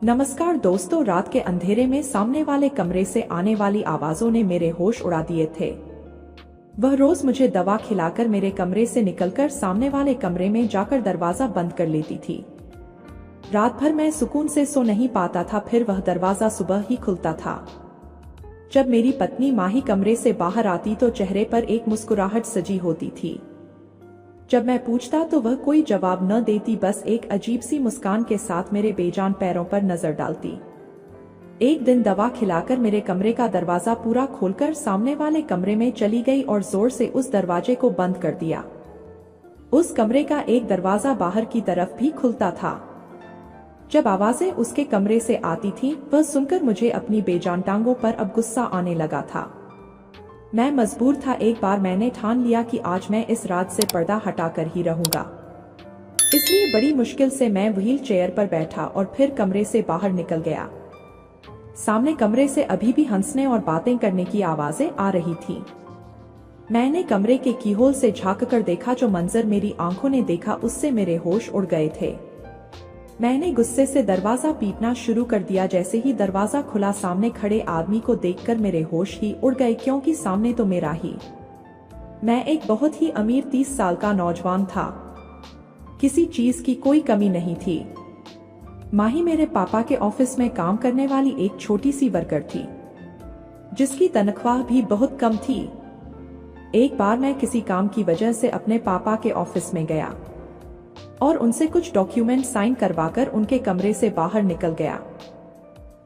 नमस्कार दोस्तों, रात के अंधेरे में सामने वाले कमरे से आने वाली आवाजों ने मेरे होश उड़ा दिए थे। वह रोज मुझे दवा खिलाकर मेरे कमरे से निकलकर सामने वाले कमरे में जाकर दरवाजा बंद कर लेती थी। रात भर मैं सुकून से सो नहीं पाता था, फिर वह दरवाजा सुबह ही खुलता था। जब मेरी पत्नी माही कमरे से बाहर आती तो चेहरे पर एक मुस्कुराहट सजी होती थी। जब मैं पूछता तो वह कोई जवाब न देती, बस एक अजीब सी मुस्कान के साथ मेरे बेजान पैरों पर नजर डालती। एक दिन दवा खिलाकर मेरे कमरे का दरवाजा पूरा खोलकर सामने वाले कमरे में चली गई और जोर से उस दरवाजे को बंद कर दिया। उस कमरे का एक दरवाजा बाहर की तरफ भी खुलता था। जब आवाजें उसके कमरे से आती थीं, वह सुनकर मुझे अपनी बेजान टांगों पर अब गुस्सा आने लगा था। मैं मजबूर था। एक बार मैंने ठान लिया कि आज मैं इस रात से पर्दा हटाकर ही रहूंगा। इसलिए बड़ी मुश्किल से मैं व्हील चेयर पर बैठा और फिर कमरे से बाहर निकल गया। सामने कमरे से अभी भी हंसने और बातें करने की आवाजें आ रही थीं। मैंने कमरे के कीहोल से झांककर देखा। जो मंजर मेरी आंखों ने देखा उससे मेरे होश उड़ गए थे। मैंने गुस्से से दरवाजा पीटना शुरू कर दिया। जैसे ही दरवाजा खुला, सामने खड़े आदमी को देखकर मेरे होश ही उड़ गए, क्योंकि सामने तो मेरा ही मैं एक बहुत ही अमीर 30 साल का नौजवान था। किसी चीज की कोई कमी नहीं थी। माही मेरे पापा के ऑफिस में काम करने वाली एक छोटी सी वर्कर थी, जिसकी तनख्वाह भी बहुत कम थी। एक बार मैं किसी काम की वजह से अपने पापा के ऑफिस में गया और उनसे कुछ डॉक्यूमेंट साइन करवाकर उनके कमरे से बाहर निकल गया।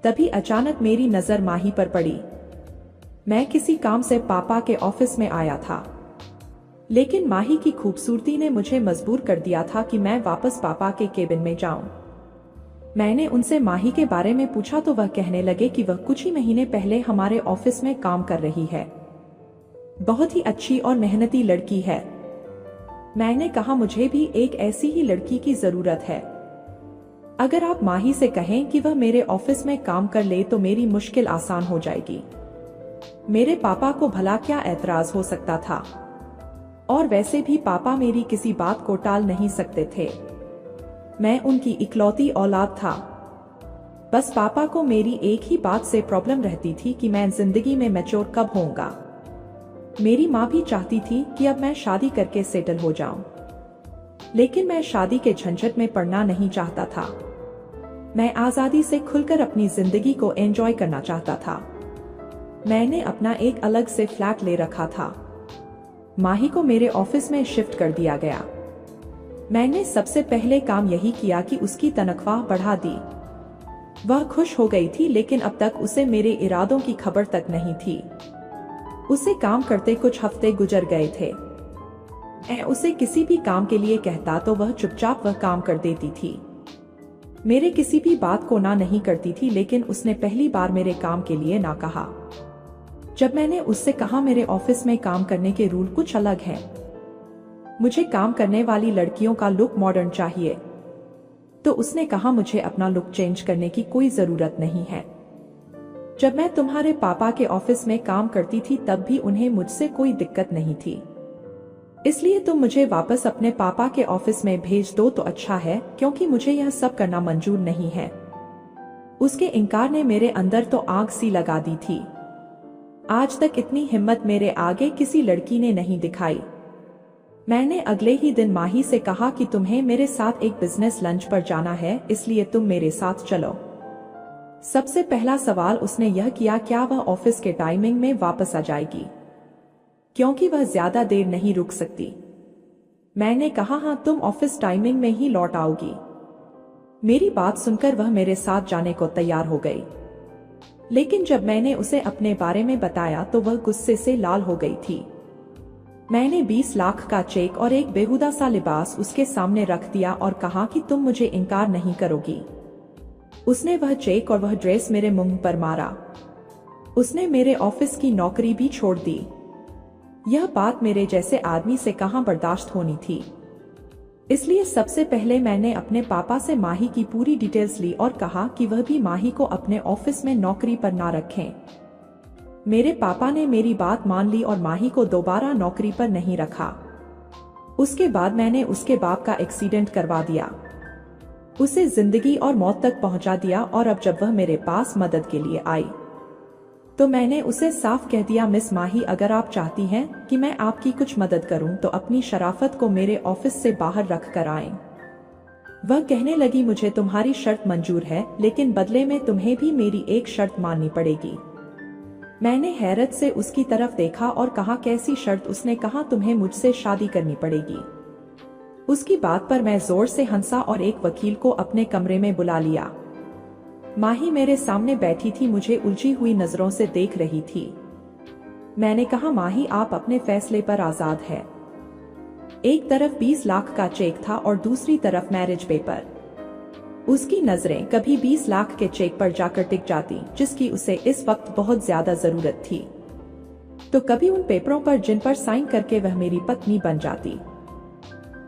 तभी अचानक मेरी नजर माही पर पड़ी। मैं किसी काम से पापा के ऑफिस में आया था, लेकिन माही की खूबसूरती ने मुझे मजबूर कर दिया था कि मैं वापस पापा के केबिन में जाऊं। मैंने उनसे माही के बारे में पूछा तो वह कहने लगे कि वह कुछ ही महीने पहले हमारे ऑफिस में काम कर रही है। बहुत ही अच्छी और मेहनती लड़की है। मैंने कहा, मुझे भी एक ऐसी ही लड़की की जरूरत है। अगर आप माही से कहें कि वह मेरे ऑफिस में काम कर ले तो मेरी मुश्किल आसान हो जाएगी। मेरे पापा को भला क्या एतराज हो सकता था, और वैसे भी पापा मेरी किसी बात को टाल नहीं सकते थे। मैं उनकी इकलौती औलाद था। बस पापा को मेरी एक ही बात से प्रॉब्लम रहती थी कि मैं जिंदगी में मैच्योर कब होऊंगा। मेरी माँ भी चाहती थी कि अब मैं शादी करके सेटल हो जाऊं, लेकिन मैं शादी के झंझट में पड़ना नहीं चाहता था। मैं आजादी से खुलकर अपनी जिंदगी को एंजॉय करना चाहता था। मैंने अपना एक अलग से फ्लैट ले रखा था। माही को मेरे ऑफिस में शिफ्ट कर दिया गया। मैंने सबसे पहले काम यही किया कि उसकी तनख्वाह बढ़ा दी। वह खुश हो गई थी, लेकिन अब तक उसे मेरे इरादों की खबर तक नहीं थी। उसे काम करते कुछ हफ्ते गुजर गए थे। मैं उसे किसी भी काम के लिए कहता तो वह चुपचाप वह काम कर देती थी। मेरे किसी भी बात को ना नहीं करती थी, लेकिन उसने पहली बार मेरे काम के लिए ना कहा। जब मैंने उससे कहा मेरे ऑफिस में काम करने के रूल कुछ अलग हैं, मुझे काम करने वाली लड़कियों का लुक मॉडर्न चाहिए, तो उसने कहा मुझे अपना लुक चेंज करने की कोई जरूरत नहीं है। जब मैं तुम्हारे पापा के ऑफिस में काम करती थी तब भी उन्हें मुझसे कोई दिक्कत नहीं थी, इसलिए तुम मुझे वापस अपने पापा के ऑफिस में भेज दो तो अच्छा है, क्योंकि मुझे यह सब करना मंजूर नहीं है। उसके इनकार ने मेरे अंदर तो आग सी लगा दी थी। आज तक इतनी हिम्मत मेरे आगे किसी लड़की ने नहीं दिखाई। मैंने अगले ही दिन माही से कहा कि तुम्हें मेरे साथ एक बिजनेस लंच पर जाना है, इसलिए तुम मेरे साथ चलो। सबसे पहला सवाल उसने यह किया, क्या वह ऑफिस के टाइमिंग में वापस आ जाएगी, क्योंकि वह ज्यादा देर नहीं रुक सकती। मैंने कहा, हाँ, तुम ऑफिस टाइमिंग में ही लौट आओगी। मेरी बात सुनकर वह मेरे साथ जाने को तैयार हो गई, लेकिन जब मैंने उसे अपने बारे में बताया तो वह गुस्से से लाल हो गई थी। मैंने 20 लाख का चेक और एक बेहुदा सा लिबास उसके सामने रख दिया और कहा कि तुम मुझे इनकार नहीं करोगी। उसने वह चेक और वह ड्रेस मेरे मुंह पर मारा। उसने मेरे ऑफिस की नौकरी भी छोड़ दी। यह बात मेरे जैसे आदमी से कहां बर्दाश्त होनी थी। इसलिए सबसे पहले मैंने अपने पापा से माही की पूरी डिटेल्स ली और कहा कि वह भी माही को अपने ऑफिस में नौकरी पर ना रखें। मेरे पापा ने मेरी बात मान ली और माही को दोबारा नौकरी पर नहीं रखा। उसके बाद मैंने उसके बाप का एक्सीडेंट करवा दिया। उसे जिंदगी और मौत तक पहुंचा दिया। और अब जब वह मेरे पास मदद के लिए आई तो मैंने उसे साफ कह दिया, मिस माही, अगर आप चाहती हैं कि मैं आपकी कुछ मदद करूं तो अपनी शराफत को मेरे ऑफिस से बाहर रख कर आएं। वह कहने लगी, मुझे तुम्हारी शर्त मंजूर है, लेकिन बदले में तुम्हें भी मेरी एक शर्त माननी पड़ेगी। मैंने हैरत से उसकी तरफ देखा और कहा, कैसी शर्त? उसने कहा, तुम्हें मुझसे शादी करनी पड़ेगी। उसकी बात पर मैं जोर से हंसा और एक वकील को अपने कमरे में बुला लिया। माही मेरे सामने बैठी थी, मुझे उलझी हुई नजरों से देख रही थी। मैंने कहा, माही, आप अपने फैसले पर आजाद है। एक तरफ 20 लाख का चेक था और दूसरी तरफ मैरिज पेपर। उसकी नजरें कभी 20 लाख के चेक पर जाकर टिक जाती, जिसकी उसे इस वक्त बहुत ज्यादा जरूरत थी, तो कभी उन पेपरों पर जिन पर साइन करके वह मेरी पत्नी बन जाती।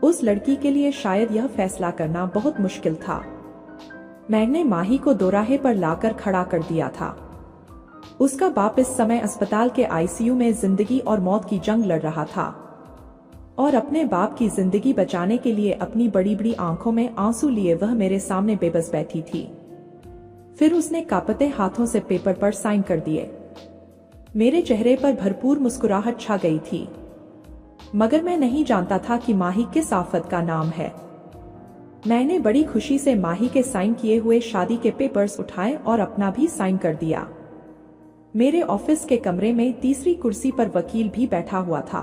उस लड़की के लिए शायद यह फैसला करना बहुत मुश्किल था। मैंने माही को दोराहे पर लाकर खड़ा कर दिया था। उसका बाप इस समय अस्पताल के आईसीयू में जिंदगी और मौत की जंग लड़ रहा था और अपने बाप की जिंदगी बचाने के लिए अपनी बड़ी बड़ी आंखों में आंसू लिए वह मेरे सामने बेबस बैठी थी। फिर उसने कांपते हाथों से पेपर पर साइन कर दिए। मेरे चेहरे पर भरपूर मुस्कुराहट छा गई थी, मगर मैं नहीं जानता था कि माही किस आफत का नाम है। मैंने बड़ी खुशी से माही के साइन किए हुए शादी के पेपर्स उठाए और अपना भी साइन कर दिया। मेरे ऑफिस के कमरे में तीसरी कुर्सी पर वकील भी बैठा हुआ था।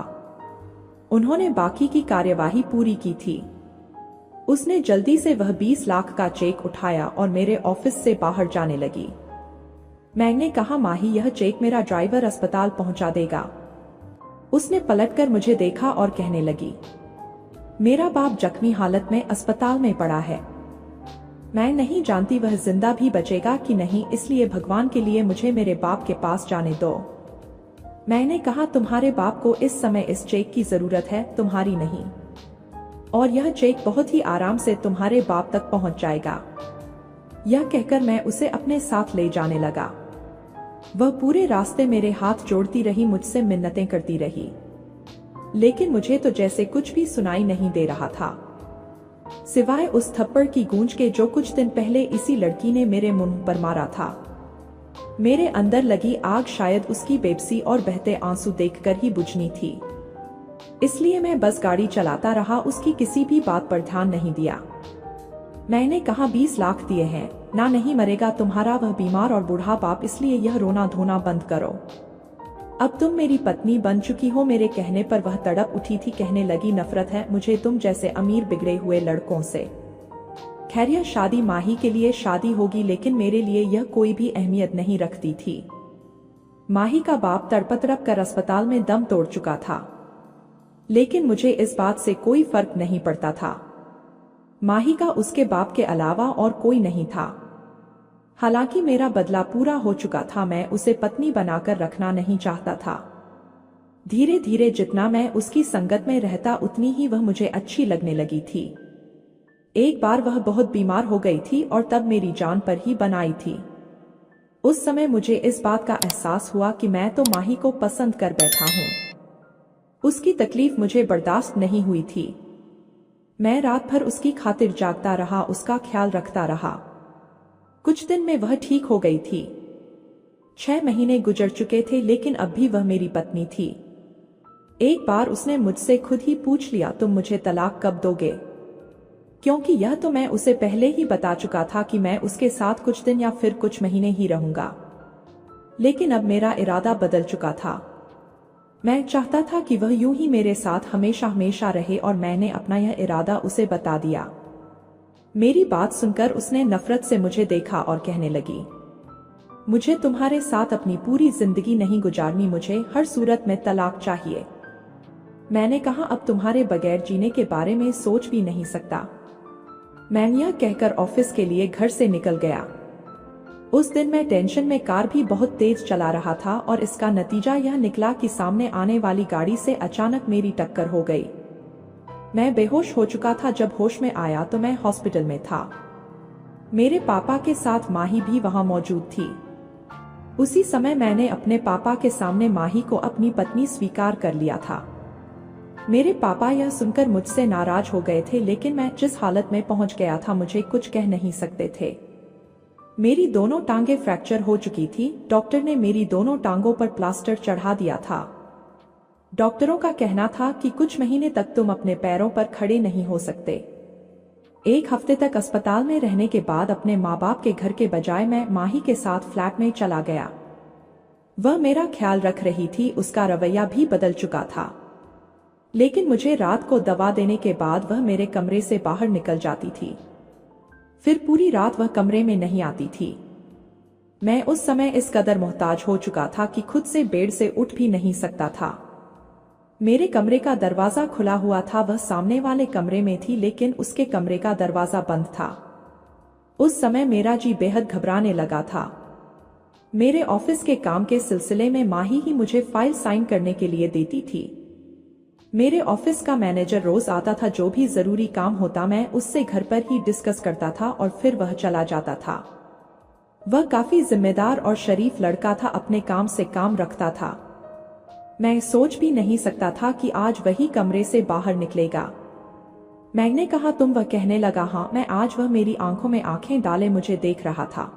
उन्होंने बाकी की कार्यवाही पूरी की थी। उसने जल्दी से वह 20 लाख का चेक उठाया और मेरे ऑफिस से बाहर जाने लगी। मैंने कहा, माही, यह चेक मेरा ड्राइवर अस्पताल पहुंचा देगा। उसने पलटकर मुझे देखा और कहने लगी, मेरा बाप जख्मी हालत में अस्पताल में पड़ा है। मैं नहीं जानती वह जिंदा भी बचेगा कि नहीं, इसलिए भगवान के लिए मुझे मेरे बाप के पास जाने दो। मैंने कहा, तुम्हारे बाप को इस समय इस चेक की जरूरत है, तुम्हारी नहीं, और यह चेक बहुत ही आराम से तुम्हारे बाप तक पहुंच जाएगा। यह कहकर मैं उसे अपने साथ ले जाने लगा। वह पूरे रास्ते मेरे हाथ जोड़ती रही, मुझसे मिन्नतें करती रही, लेकिन मुझे तो जैसे कुछ भी सुनाई नहीं दे रहा था, सिवाय उस थप्पड़ की गूंज के जो कुछ दिन पहले इसी लड़की ने मेरे मुंह पर मारा था। मेरे अंदर लगी आग शायद उसकी बेबसी और बहते आंसू देखकर ही बुझनी थी, इसलिए मैं बस गाड़ी चलाता रहा, उसकी किसी भी बात पर ध्यान नहीं दिया। मैंने कहा, 20 लाख दिए हैं ना, नहीं मरेगा तुम्हारा वह बीमार और बूढ़ा बाप, इसलिए यह रोना धोना बंद करो। अब तुम मेरी पत्नी बन चुकी हो। मेरे कहने पर वह तड़प उठी थी, कहने लगी, नफरत है मुझे तुम जैसे अमीर बिगड़े हुए लड़कों से। खैर, यह शादी माही के लिए शादी होगी, लेकिन मेरे लिए यह कोई भी अहमियत नहीं रखती थी। माही का बाप तड़प तड़प कर अस्पताल में दम तोड़ चुका था, लेकिन मुझे इस बात से कोई फर्क नहीं पड़ता था। माही का उसके बाप के अलावा और कोई नहीं था। हालांकि मेरा बदला पूरा हो चुका था, मैं उसे पत्नी बनाकर रखना नहीं चाहता था। धीरे धीरे जितना मैं उसकी संगत में रहता उतनी ही वह मुझे अच्छी लगने लगी थी। एक बार वह बहुत बीमार हो गई थी और तब मेरी जान पर ही बनाई थी। उस समय मुझे इस बात का एहसास हुआ कि मैं तो माही को पसंद कर बैठा हूँ। उसकी तकलीफ मुझे बर्दाश्त नहीं हुई थी। मैं रात भर उसकी खातिर जागता रहा, उसका ख्याल रखता रहा। कुछ दिन में वह ठीक हो गई थी। 6 महीने गुजर चुके थे, लेकिन अब भी वह मेरी पत्नी थी। एक बार उसने मुझसे खुद ही पूछ लिया, तुम मुझे तलाक कब दोगे? क्योंकि यह तो मैं उसे पहले ही बता चुका था कि मैं उसके साथ कुछ दिन या फिर कुछ महीने ही रहूंगा। लेकिन अब मेरा इरादा बदल चुका था। मैं चाहता था कि वह यूं ही मेरे साथ हमेशा हमेशा रहे और मैंने अपना यह इरादा उसे बता दिया। मेरी बात सुनकर उसने नफरत से मुझे देखा और कहने लगी, मुझे तुम्हारे साथ अपनी पूरी जिंदगी नहीं गुजारनी, मुझे हर सूरत में तलाक चाहिए। मैंने कहा, अब तुम्हारे बगैर जीने के बारे में सोच भी नहीं सकता। मैं यह कहकर ऑफिस के लिए घर से निकल गया। उस दिन मैं टेंशन में कार भी बहुत तेज चला रहा था और इसका नतीजा यह निकला कि सामने आने वाली गाड़ी से अचानक मेरी टक्कर हो गई। मैं बेहोश हो चुका था। जब होश में आया तो मैं हॉस्पिटल में था। मेरे पापा के साथ माही भी वहां मौजूद थी। उसी समय मैंने अपने पापा के सामने माही को अपनी पत्नी स्वीकार कर लिया था। मेरे पापा यह सुनकर मुझसे नाराज हो गए थे, लेकिन मैं जिस हालत में पहुंच गया था मुझे कुछ कह नहीं सकते थे। मेरी दोनों टांगें फ्रैक्चर हो चुकी थी। डॉक्टर ने मेरी दोनों टांगों पर प्लास्टर चढ़ा दिया था। डॉक्टरों का कहना था कि कुछ महीने तक तुम अपने पैरों पर खड़े नहीं हो सकते। 1 हफ्ते तक अस्पताल में रहने के बाद अपने माँ बाप के घर के बजाय मैं माही के साथ फ्लैट में चला गया। वह मेरा ख्याल रख रही थी, उसका रवैया भी बदल चुका था। लेकिन मुझे रात को दवा देने के बाद वह मेरे कमरे से बाहर निकल जाती थी। फिर पूरी रात वह कमरे में नहीं आती थी। मैं उस समय इस कदर मोहताज हो चुका था कि खुद से बेड से उठ भी नहीं सकता था। मेरे कमरे का दरवाजा खुला हुआ था। वह सामने वाले कमरे में थी, लेकिन उसके कमरे का दरवाजा बंद था। उस समय मेरा जी बेहद घबराने लगा था। मेरे ऑफिस के काम के सिलसिले में माही ही मुझे फाइल साइन करने के लिए देती थी। मेरे ऑफिस का मैनेजर रोज आता था। जो भी जरूरी काम होता मैं उससे घर पर ही डिस्कस करता था और फिर वह चला जाता था। वह काफी जिम्मेदार और शरीफ लड़का था, अपने काम से काम रखता था। मैं सोच भी नहीं सकता था कि आज वही कमरे से बाहर निकलेगा। मैंने कहा तुम? वह कहने लगा हाँ मैं आज। वह मेरी आंखों में आंखें डाले मुझे देख रहा था।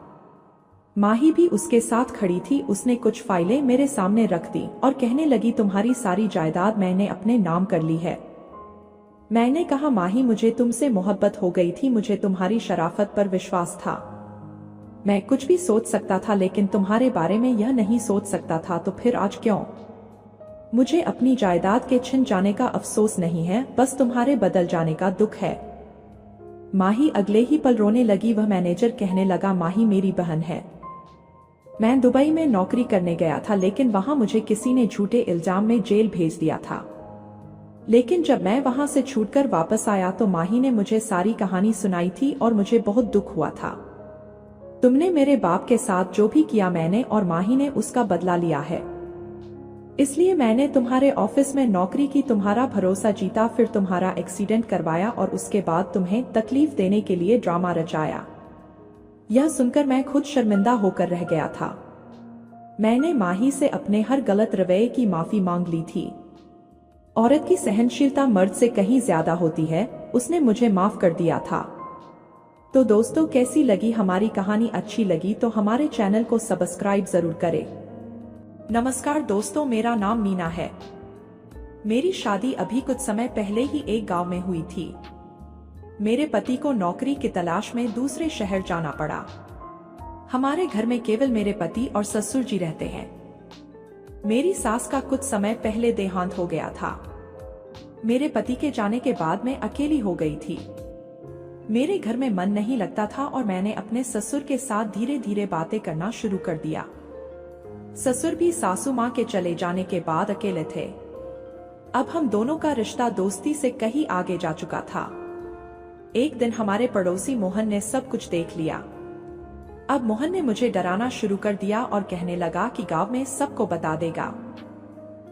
माही भी उसके साथ खड़ी थी। उसने कुछ फाइलें मेरे सामने रख दी और कहने लगी तुम्हारी सारी जायदाद मैंने अपने नाम कर ली है। मैंने कहा माही मुझे तुमसे मोहब्बत हो गई थी, मुझे तुम्हारी शराफत पर विश्वास था। मैं कुछ भी सोच सकता था लेकिन तुम्हारे बारे में यह नहीं सोच सकता था, तो फिर आज क्यों? मुझे अपनी जायदाद के छिन जाने का अफसोस नहीं है, बस तुम्हारे बदल जाने का दुख है। माही अगले ही पल रोने लगी। वह मैनेजर कहने लगा माही मेरी बहन है। मैं दुबई में नौकरी करने गया था, लेकिन वहां मुझे किसी ने झूठे इल्जाम में जेल भेज दिया था। लेकिन जब मैं वहां से छूटकर वापस आया तो माही ने मुझे सारी कहानी सुनाई थी और मुझे बहुत दुख हुआ था। तुमने मेरे बाप के साथ जो भी किया मैंने और माही ने उसका बदला लिया है। इसलिए मैंने तुम्हारे ऑफिस में नौकरी की, तुम्हारा भरोसा जीता, फिर तुम्हारा एक्सीडेंट करवाया और उसके बाद तुम्हें तकलीफ देने के लिए ड्रामा रचाया। यह सुनकर मैं खुद शर्मिंदा होकर रह गया था। मैंने माही से अपने हर गलत रवैये की माफी मांग ली थी। औरत की सहनशीलता मर्द से कहीं ज्यादा होती है। उसने मुझे माफ कर दिया था। तो दोस्तों कैसी लगी हमारी कहानी? अच्छी लगी तो हमारे चैनल को सब्सक्राइब जरूर करें। नमस्कार दोस्तों, मेरा नाम मीना है। मेरी शादी अभी कुछ समय पहले ही एक गांव में हुई थी। मेरे पति को नौकरी की तलाश में दूसरे शहर जाना पड़ा। हमारे घर में केवल मेरे पति और ससुर जी रहते हैं। मेरी सास का कुछ समय पहले देहांत हो गया था। मेरे पति के जाने के बाद मैं अकेली हो गई थी। मेरे घर में मन नहीं लगता था और मैंने अपने ससुर के साथ धीरे धीरे बातें करना शुरू कर दिया। ससुर भी सासू माँ के चले जाने के बाद अकेले थे। अब हम दोनों का रिश्ता दोस्ती से कहीं आगे जा चुका था। एक दिन हमारे पड़ोसी मोहन ने सब कुछ देख लिया। अब मोहन ने मुझे डराना शुरू कर दिया और कहने लगा कि गांव में सबको बता देगा।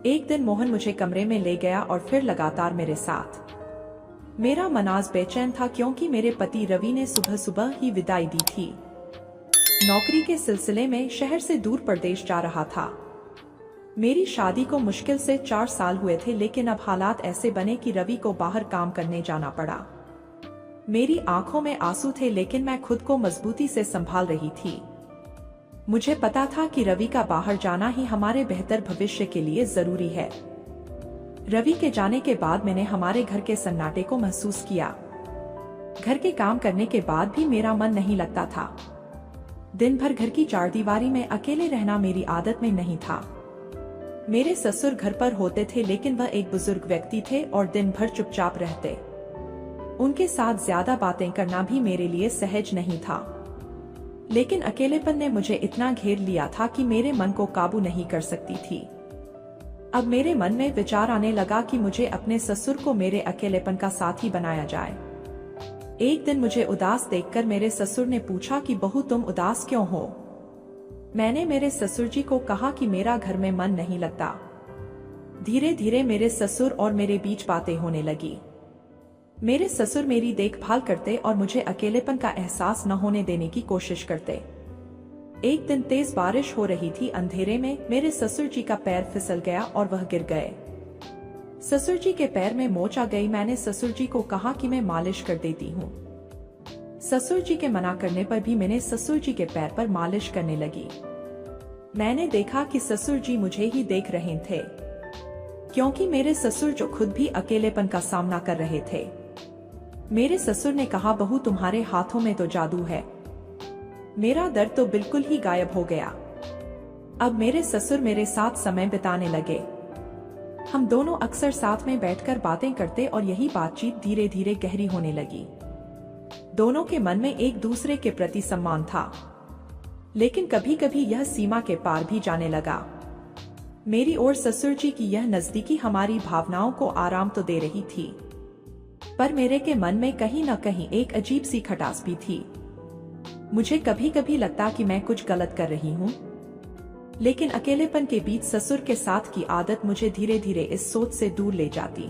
एक दिन मोहन मुझे कमरे में ले गया और फिर लगातार मेरे साथ। मेरा मनाज बेचैन था क्योंकि मेरे पति रवि ने सुबह सुबह ही विदाई दी थी। नौकरी के सिलसिले में शहर से दूर प्रदेश जा रहा था। मेरी शादी को मुश्किल से 4 साल हुए थे, लेकिन अब हालात ऐसे बने कि रवि को बाहर काम करने जाना पड़ा। मेरी आंखों में आंसू थे, लेकिन मैं खुद को मजबूती से संभाल रही थी। मुझे पता था कि रवि का बाहर जाना ही हमारे बेहतर भविष्य के लिए जरूरी है। रवि के जाने के बाद मैंने हमारे घर के सन्नाटे को महसूस किया। घर के काम करने के बाद भी मेरा मन नहीं लगता था। दिन भर घर की चारदीवारी में अकेले रहना मेरी आदत में नहीं था। मेरे ससुर घर पर होते थे, लेकिन वह एक बुजुर्ग व्यक्ति थे और दिन भर चुपचाप रहते। उनके साथ ज्यादा बातें करना भी मेरे लिए सहज नहीं था। लेकिन अकेलेपन ने मुझे इतना घेर लिया था कि मेरे मन को काबू नहीं कर सकती थी। अब मेरे मन में विचार आने लगा कि मुझे अपने ससुर को मेरे अकेलेपन का साथी बनाया जाए। एक दिन मुझे उदास देखकर मेरे ससुर ने पूछा कि बहू तुम उदास क्यों हो? मैंने मेरे ससुर जी को कहा कि मेरा घर में मन नहीं लगता। धीरे धीरे मेरे ससुर और मेरे बीच बातें होने लगी। मेरे ससुर मेरी देखभाल करते और मुझे अकेलेपन का एहसास न होने देने की कोशिश करते। एक दिन तेज बारिश हो रही थी। अंधेरे में मेरे ससुर जी का पैर फिसल गया और वह गिर गए। ससुर जी के पैर में मोच आ गई। मैंने ससुर जी को कहा कि मैं मालिश कर देती हूँ। ससुर जी के मना करने पर भी मैंने ससुर जी के पैर पर मालिश करने लगी। मैंने देखा कि ससुर जी मुझे ही देख रहे थे, क्योंकि मेरे ससुर जो खुद भी अकेलेपन का सामना कर रहे थे। मेरे ससुर ने कहा, बहू तुम्हारे हाथों में तो जादू है। मेरा दर्द तो बिल्कुल ही गायब हो गया। अब मेरे ससुर मेरे साथ समय बिताने लगे। हम दोनों अक्सर साथ में बैठकर बातें करते और यही बातचीत धीरे धीरे गहरी होने लगी। दोनों के मन में एक दूसरे के प्रति सम्मान था, लेकिन कभी कभी यह सीमा के पार भी जाने लगा। मेरी और ससुर जी की यह नजदीकी हमारी भावनाओं को आराम तो दे रही थी, पर मेरे के मन में कहीं न कहीं एक अजीब सी खटास भी थी। मुझे कभी कभी लगता कि मैं कुछ गलत कर रही हूँ, लेकिन अकेलेपन के बीच ससुर के साथ की आदत मुझे धीरे धीरे इस सोच से दूर ले जाती।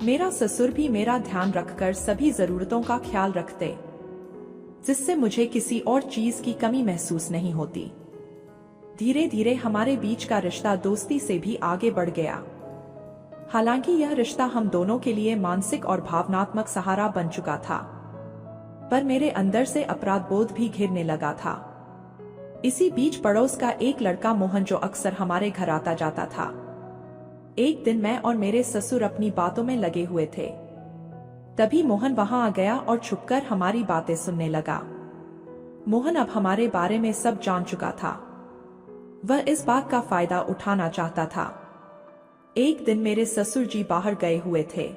मेरा ससुर भी मेरा ध्यान रखकर सभी जरूरतों का ख्याल रखते, जिससे मुझे किसी और चीज की कमी महसूस नहीं होती। धीरे धीरे हमारे बीच का रिश्ता दोस्ती से भी आगे बढ़ गया। हालांकि यह रिश्ता हम दोनों के लिए मानसिक और भावनात्मक सहारा बन चुका था, पर मेरे अंदर से अपराध बोध भी घिरने लगा था। इसी बीच पड़ोस का एक लड़का मोहन, जो अक्सर हमारे घर आता जाता था, एक दिन मैं और मेरे ससुर अपनी बातों में लगे हुए थे। तभी मोहन वहां आ गया और छुपकर हमारी बातें सुनने लगा। मोहन अब हमारे बारे में सब जान चुका था। वह इस बात का फायदा उठाना चाहता था। एक दिन मेरे ससुर जी बाहर गए हुए थे,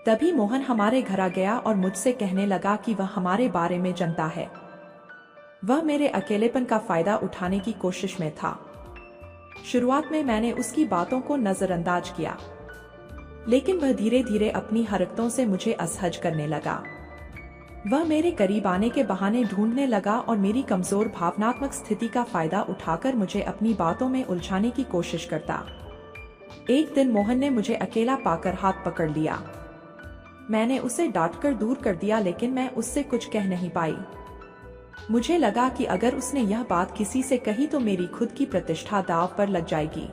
तभी मोहन हमारे घर आ गया और मुझसे कहने लगा कि वह हमारे बारे में जानता है। वह मेरे अकेलेपन का फायदा उठाने की कोशिश में था। शुरुआत में मैंने उसकी बातों को नजरअंदाज किया, लेकिन वह धीरे धीरे अपनी हरकतों से मुझे असहज करने लगा। वह मेरे करीब आने के बहाने ढूंढने लगा और मेरी कमजोर भावनात्मक स्थिति का फायदा उठाकर मुझे अपनी बातों में उलझाने की कोशिश करता। एक दिन मोहन ने मुझे अकेला पाकर हाथ पकड़ लिया। मैंने उसे डांटकर दूर कर दिया, लेकिन मैं उससे कुछ कह नहीं पाई। मुझे लगा कि अगर उसने यह बात किसी से कही तो मेरी खुद की प्रतिष्ठा दांव पर लग जाएगी।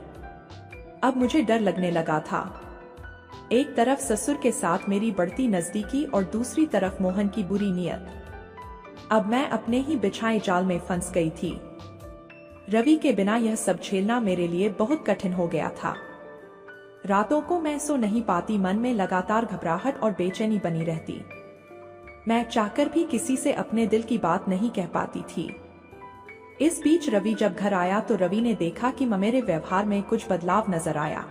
अब मुझे डर लगने लगा था। एक तरफ ससुर के साथ मेरी बढ़ती नजदीकी और दूसरी तरफ मोहन की बुरी नीयत। अब मैं अपने ही बिछाए जाल में फंस गई थी। रवि के बिना यह सब झेलना मेरे लिए बहुत कठिन हो गया था। रातों को मैं सो नहीं पाती, मन में लगातार घबराहट और बेचैनी बनी रहती। मैं चाहकर भी किसी से अपने दिल की बात नहीं कह पाती थी। इस बीच रवि जब घर आया तो रवि ने देखा कि मेरे व्यवहार में कुछ बदलाव नजर आया।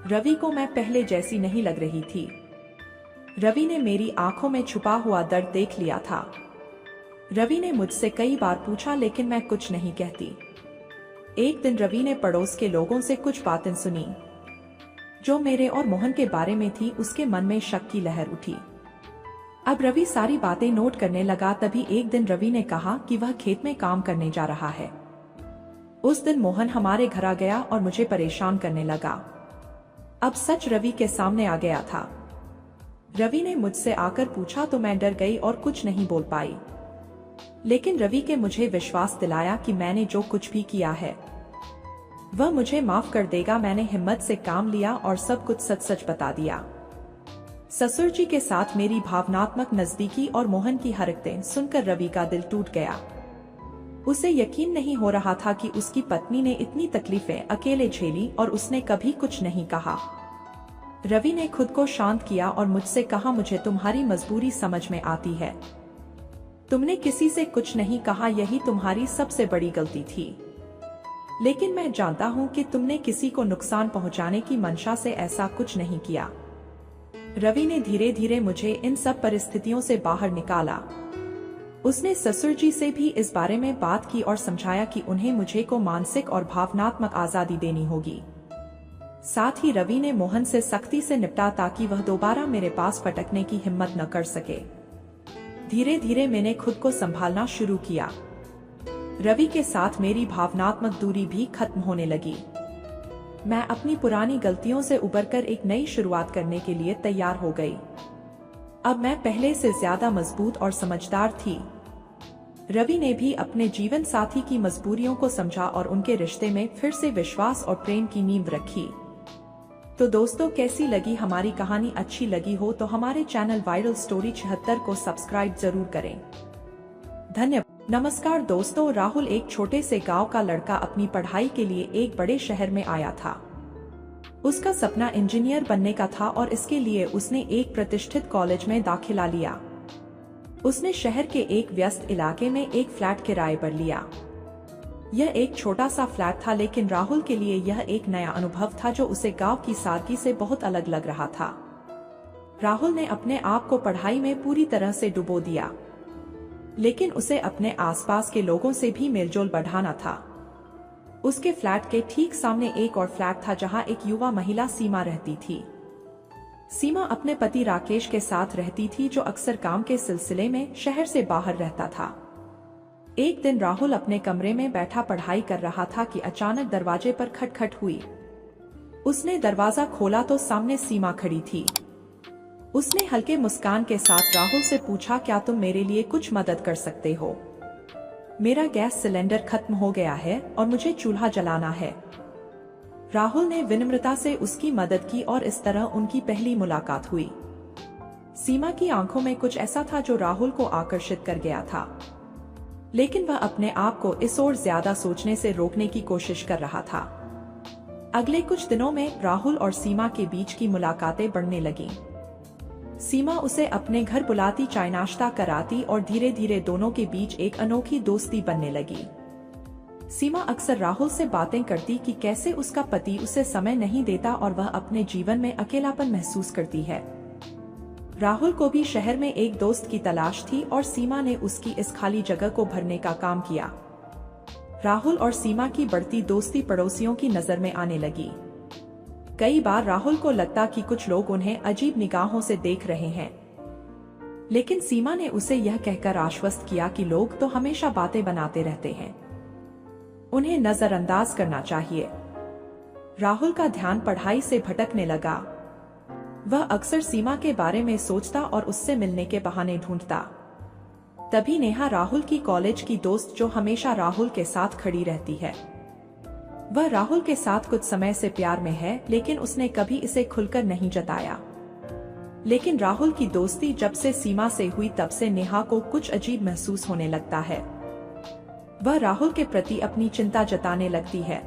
रवि को मैं पहले जैसी नहीं लग रही थी। रवि ने मेरी आंखों में छुपा हुआ दर्द देख लिया था। रवि ने मुझसे कई बार पूछा, लेकिन मैं कुछ नहीं कहती। एक दिन रवि ने पड़ोस के लोगों से कुछ बातें सुनी जो मेरे और मोहन के बारे में थी। उसके मन में शक की लहर उठी। अब रवि सारी बातें नोट करने लगा। तभी एक दिन रवि ने कहा कि वह खेत में काम करने जा रहा है। उस दिन मोहन हमारे घर आ गया और मुझे परेशान करने लगा। अब सच रवि के सामने आ गया था। रवि ने मुझसे आकर पूछा तो मैं डर गई और कुछ नहीं बोल पाई। लेकिन रवि के मुझे विश्वास दिलाया कि मैंने जो कुछ भी किया है वह मुझे माफ कर देगा। मैंने हिम्मत से काम लिया और सब कुछ सच सच बता दिया। ससुर जी के साथ मेरी भावनात्मक नजदीकी और मोहन की हरकतें सुनकर रवि का दिल टूट गया। उसे यकीन नहीं हो रहा था कि उसकी पत्नी ने इतनी तकलीफें अकेले झेली और उसने कभी कुछ नहीं कहा। रवि ने खुद को शांत किया और मुझसे कहा, मुझे तुम्हारी मजबूरी समझ में आती है। तुमने किसी से कुछ नहीं कहा, यही तुम्हारी सबसे बड़ी गलती थी। लेकिन मैं जानता हूं कि तुमने किसी को नुकसान पहुंचाने की मंशा से ऐसा कुछ नहीं किया। रवि ने धीरे धीरे मुझे इन सब परिस्थितियों से बाहर निकाला। उसने ससुर जी से भी इस बारे में बात की और समझाया कि उन्हें मुझे को मानसिक और भावनात्मक आजादी देनी होगी। साथ ही रवि ने मोहन से सख्ती से निपटा ताकि वह दोबारा मेरे पास पटकने की हिम्मत न कर सके। धीरे धीरे मैंने खुद को संभालना शुरू किया। रवि के साथ मेरी भावनात्मक दूरी भी खत्म होने लगी। मैं अपनी पुरानी गलतियों से उबरकर एक नई शुरुआत करने के लिए तैयार हो गई। अब मैं पहले से ज्यादा मजबूत और समझदार थी। रवि ने भी अपने जीवन साथी की मजबूरियों को समझा और उनके रिश्ते में फिर से विश्वास और प्रेम की नींव रखी। तो दोस्तों, कैसी लगी हमारी कहानी? अच्छी लगी हो तो हमारे चैनल वायरल स्टोरी 76 को सब्सक्राइब जरूर करें। धन्यवाद। नमस्कार दोस्तों, राहुल एक छोटे से गांव का लड़का अपनी पढ़ाई के लिए एक बड़े शहर में आया था। उसका सपना इंजीनियर बनने का था और इसके लिए उसने एक प्रतिष्ठित कॉलेज में दाखिला लिया। उसने शहर के एक व्यस्त इलाके में एक फ्लैट किराए पर लिया। यह एक छोटा सा फ्लैट था, लेकिन राहुल के लिए यह एक नया अनुभव था जो उसे गांव की सादगी से बहुत अलग लग रहा था। राहुल ने अपने आप को पढ़ाई में पूरी तरह से डुबो दिया, लेकिन उसे अपने आसपास के लोगों से भी मेलजोल बढ़ाना था। उसके फ्लैट के ठीक सामने एक और फ्लैट था जहां एक युवा महिला सीमा रहती थी। सीमा अपने पति राकेश के साथ रहती थी, जो अक्सर काम के सिलसिले में शहर से बाहर रहता था। एक दिन राहुल अपने कमरे में बैठा पढ़ाई कर रहा था कि अचानक दरवाजे पर खटखट हुई। उसने दरवाजा खोला तो सामने सीमा खड़ी थी। उसने हल्के मुस्कान के साथ राहुल से पूछा, क्या तुम मेरे लिए कुछ मदद कर सकते हो? मेरा गैस सिलेंडर खत्म हो गया है और मुझे चूल्हा जलाना है। राहुल ने विनम्रता से उसकी मदद की और इस तरह उनकी पहली मुलाकात हुई। सीमा की आंखों में कुछ ऐसा था जो राहुल को आकर्षित कर गया था, लेकिन वह अपने आप को इस ओर ज्यादा सोचने से रोकने की कोशिश कर रहा था। अगले कुछ दिनों में राहुल और सीमा के बीच की मुलाकातें बढ़ने लगीं। सीमा उसे अपने घर बुलाती, चाय नाश्ता कराती और धीरे धीरे दोनों के बीच एक अनोखी दोस्ती बनने लगी। सीमा अक्सर राहुल से बातें करती कि कैसे उसका पति उसे समय नहीं देता और वह अपने जीवन में अकेलापन महसूस करती है। राहुल को भी शहर में एक दोस्त की तलाश थी और सीमा ने उसकी इस खाली जगह को भरने का काम किया। राहुल और सीमा की बढ़ती दोस्ती पड़ोसियों की नजर में आने लगी। कई बार राहुल को लगता कि कुछ लोग उन्हें अजीब निगाहों से देख रहे हैं, लेकिन सीमा ने उसे यह कहकर आश्वस्त किया कि लोग तो हमेशा बातें बनाते रहते हैं, उन्हें नजरअंदाज करना चाहिए। राहुल का ध्यान पढ़ाई से भटकने लगा। वह अक्सर सीमा के बारे में सोचता और उससे मिलने के बहाने ढूंढता। तभी नेहा, राहुल की कॉलेज की दोस्त जो हमेशा राहुल के साथ खड़ी रहती है, वह राहुल के साथ कुछ समय से प्यार में है, लेकिन उसने कभी इसे खुलकर नहीं जताया। लेकिन राहुल की दोस्ती जब से सीमा से हुई तब से नेहा को कुछ अजीब महसूस होने लगता है। वह राहुल के प्रति अपनी चिंता जताने लगती है,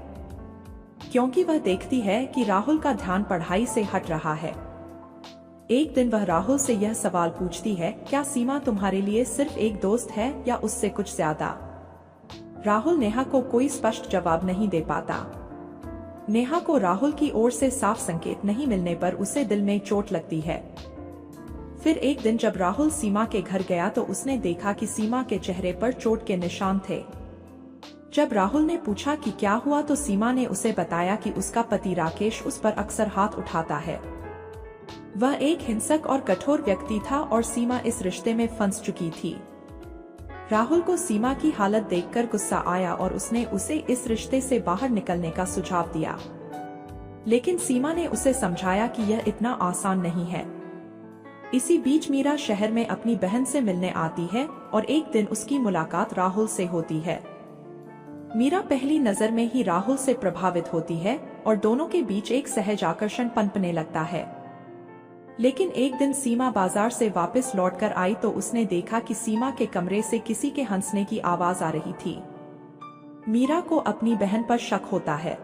क्योंकि वह देखती है कि राहुल का ध्यान पढ़ाई से हट रहा है। एक दिन वह राहुल से यह सवाल पूछती है, क्या सीमा तुम्हारे लिए सिर्फ एक दोस्त है या उससे कुछ ज्यादा? राहुल नेहा को कोई स्पष्ट जवाब नहीं दे पाता। नेहा को राहुल की ओर से साफ संकेत नहीं मिलने पर उसे दिल में चोट लगती है। फिर एक दिन जब राहुल सीमा के घर गया तो उसने देखा कि सीमा के चेहरे पर चोट के निशान थे। जब राहुल ने पूछा कि क्या हुआ तो सीमा ने उसे बताया कि उसका पति राकेश उस पर अक्सर हाथ उठाता है। वह एक हिंसक और कठोर व्यक्ति था और सीमा इस रिश्ते में फंस चुकी थी। राहुल को सीमा की हालत देखकर गुस्सा आया और उसने उसे इस रिश्ते से बाहर निकलने का सुझाव दिया, लेकिन सीमा ने उसे समझाया कि यह इतना आसान नहीं है। इसी बीच मीरा शहर में अपनी बहन से मिलने आती है और एक दिन उसकी मुलाकात राहुल से होती है। मीरा पहली नजर में ही राहुल से प्रभावित होती है और दोनों के बीच एक सहज आकर्षण पनपने लगता है। लेकिन एक दिन सीमा बाजार से वापस लौटकर आई तो उसने देखा कि सीमा के कमरे से किसी के हंसने की आवाज आ रही थी। मीरा को अपनी बहन पर शक होता है।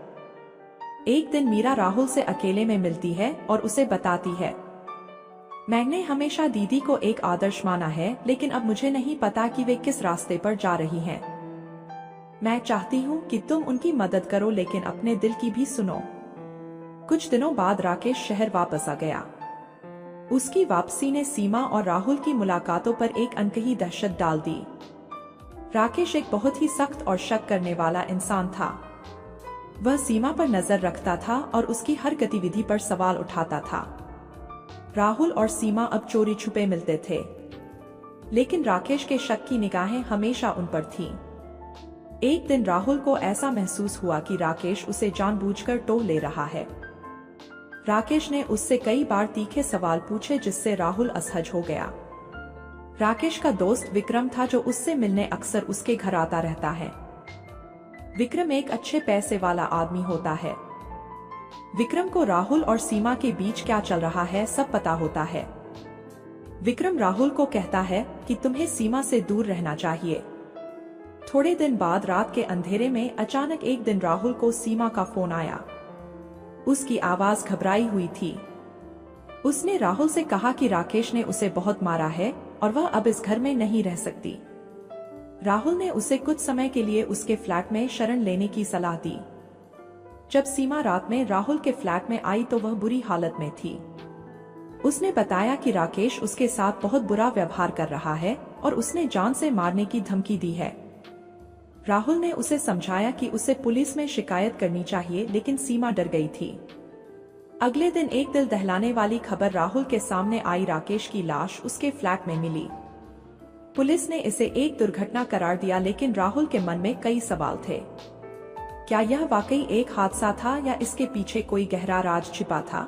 एक दिन मीरा राहुल से अकेले में मिलती है और उसे बताती है, मैंने हमेशा दीदी को एक आदर्श माना है, लेकिन अब मुझे नहीं पता कि वे किस रास्ते पर जा रही हैं। मैं चाहती हूँ कि तुम उनकी मदद करो, लेकिन अपने दिल की भी सुनो। कुछ दिनों बाद राकेश शहर वापस आ गया। उसकी वापसी ने सीमा और राहुल की मुलाकातों पर एक अनकही दहशत डाल दी। राकेश एक बहुत ही सख्त और शक करने वाला इंसान था। वह सीमा पर नजर रखता था और उसकी हर गतिविधि पर सवाल उठाता था। राहुल और सीमा अब चोरी छुपे मिलते थे, लेकिन राकेश के शक की निगाहें हमेशा उन पर थीं। एक दिन राहुल को ऐसा महसूस हुआ कि राकेश उसे जानबूझकर टोह ले रहा है। राकेश ने उससे कई बार तीखे सवाल पूछे, जिससे राहुल असहज हो गया। राकेश का दोस्त विक्रम था, जो उससे मिलने अक्सर उसके घर आता रहता है। विक्रम एक अच्छे पैसे वाला आदमी होता है। विक्रम को राहुल और सीमा के बीच क्या चल रहा है सब पता होता है। विक्रम राहुल को कहता है कि तुम्हें सीमा से दूर रहना चाहिए। थोड़े दिन बाद रात के अंधेरे में अचानक एक दिन राहुल को सीमा का फोन आया। उसकी आवाज घबराई हुई थी। उसने राहुल से कहा कि राकेश ने उसे बहुत मारा है और वह अब इस घर में नहीं रह सकती। राहुल ने उसे कुछ समय के लिए उसके फ्लैट में शरण लेने की सलाह दी। जब सीमा रात में राहुल के फ्लैट में आई तो वह बुरी हालत में थी। उसने बताया कि राकेश उसके साथ बहुत बुरा व्यवहार कर रहा है और उसने जान से मारने की धमकी दी है। राहुल ने उसे समझाया कि उसे पुलिस में शिकायत करनी चाहिए, लेकिन सीमा डर गई थी। अगले दिन एक दिल दहलाने वाली खबर राहुल के सामने आई। राकेश की लाश उसके फ्लैट में मिली। पुलिस ने इसे एक दुर्घटना करार दिया, लेकिन राहुल के मन में कई सवाल थे। क्या यह वाकई एक हादसा था या इसके पीछे कोई गहरा राज छिपा था?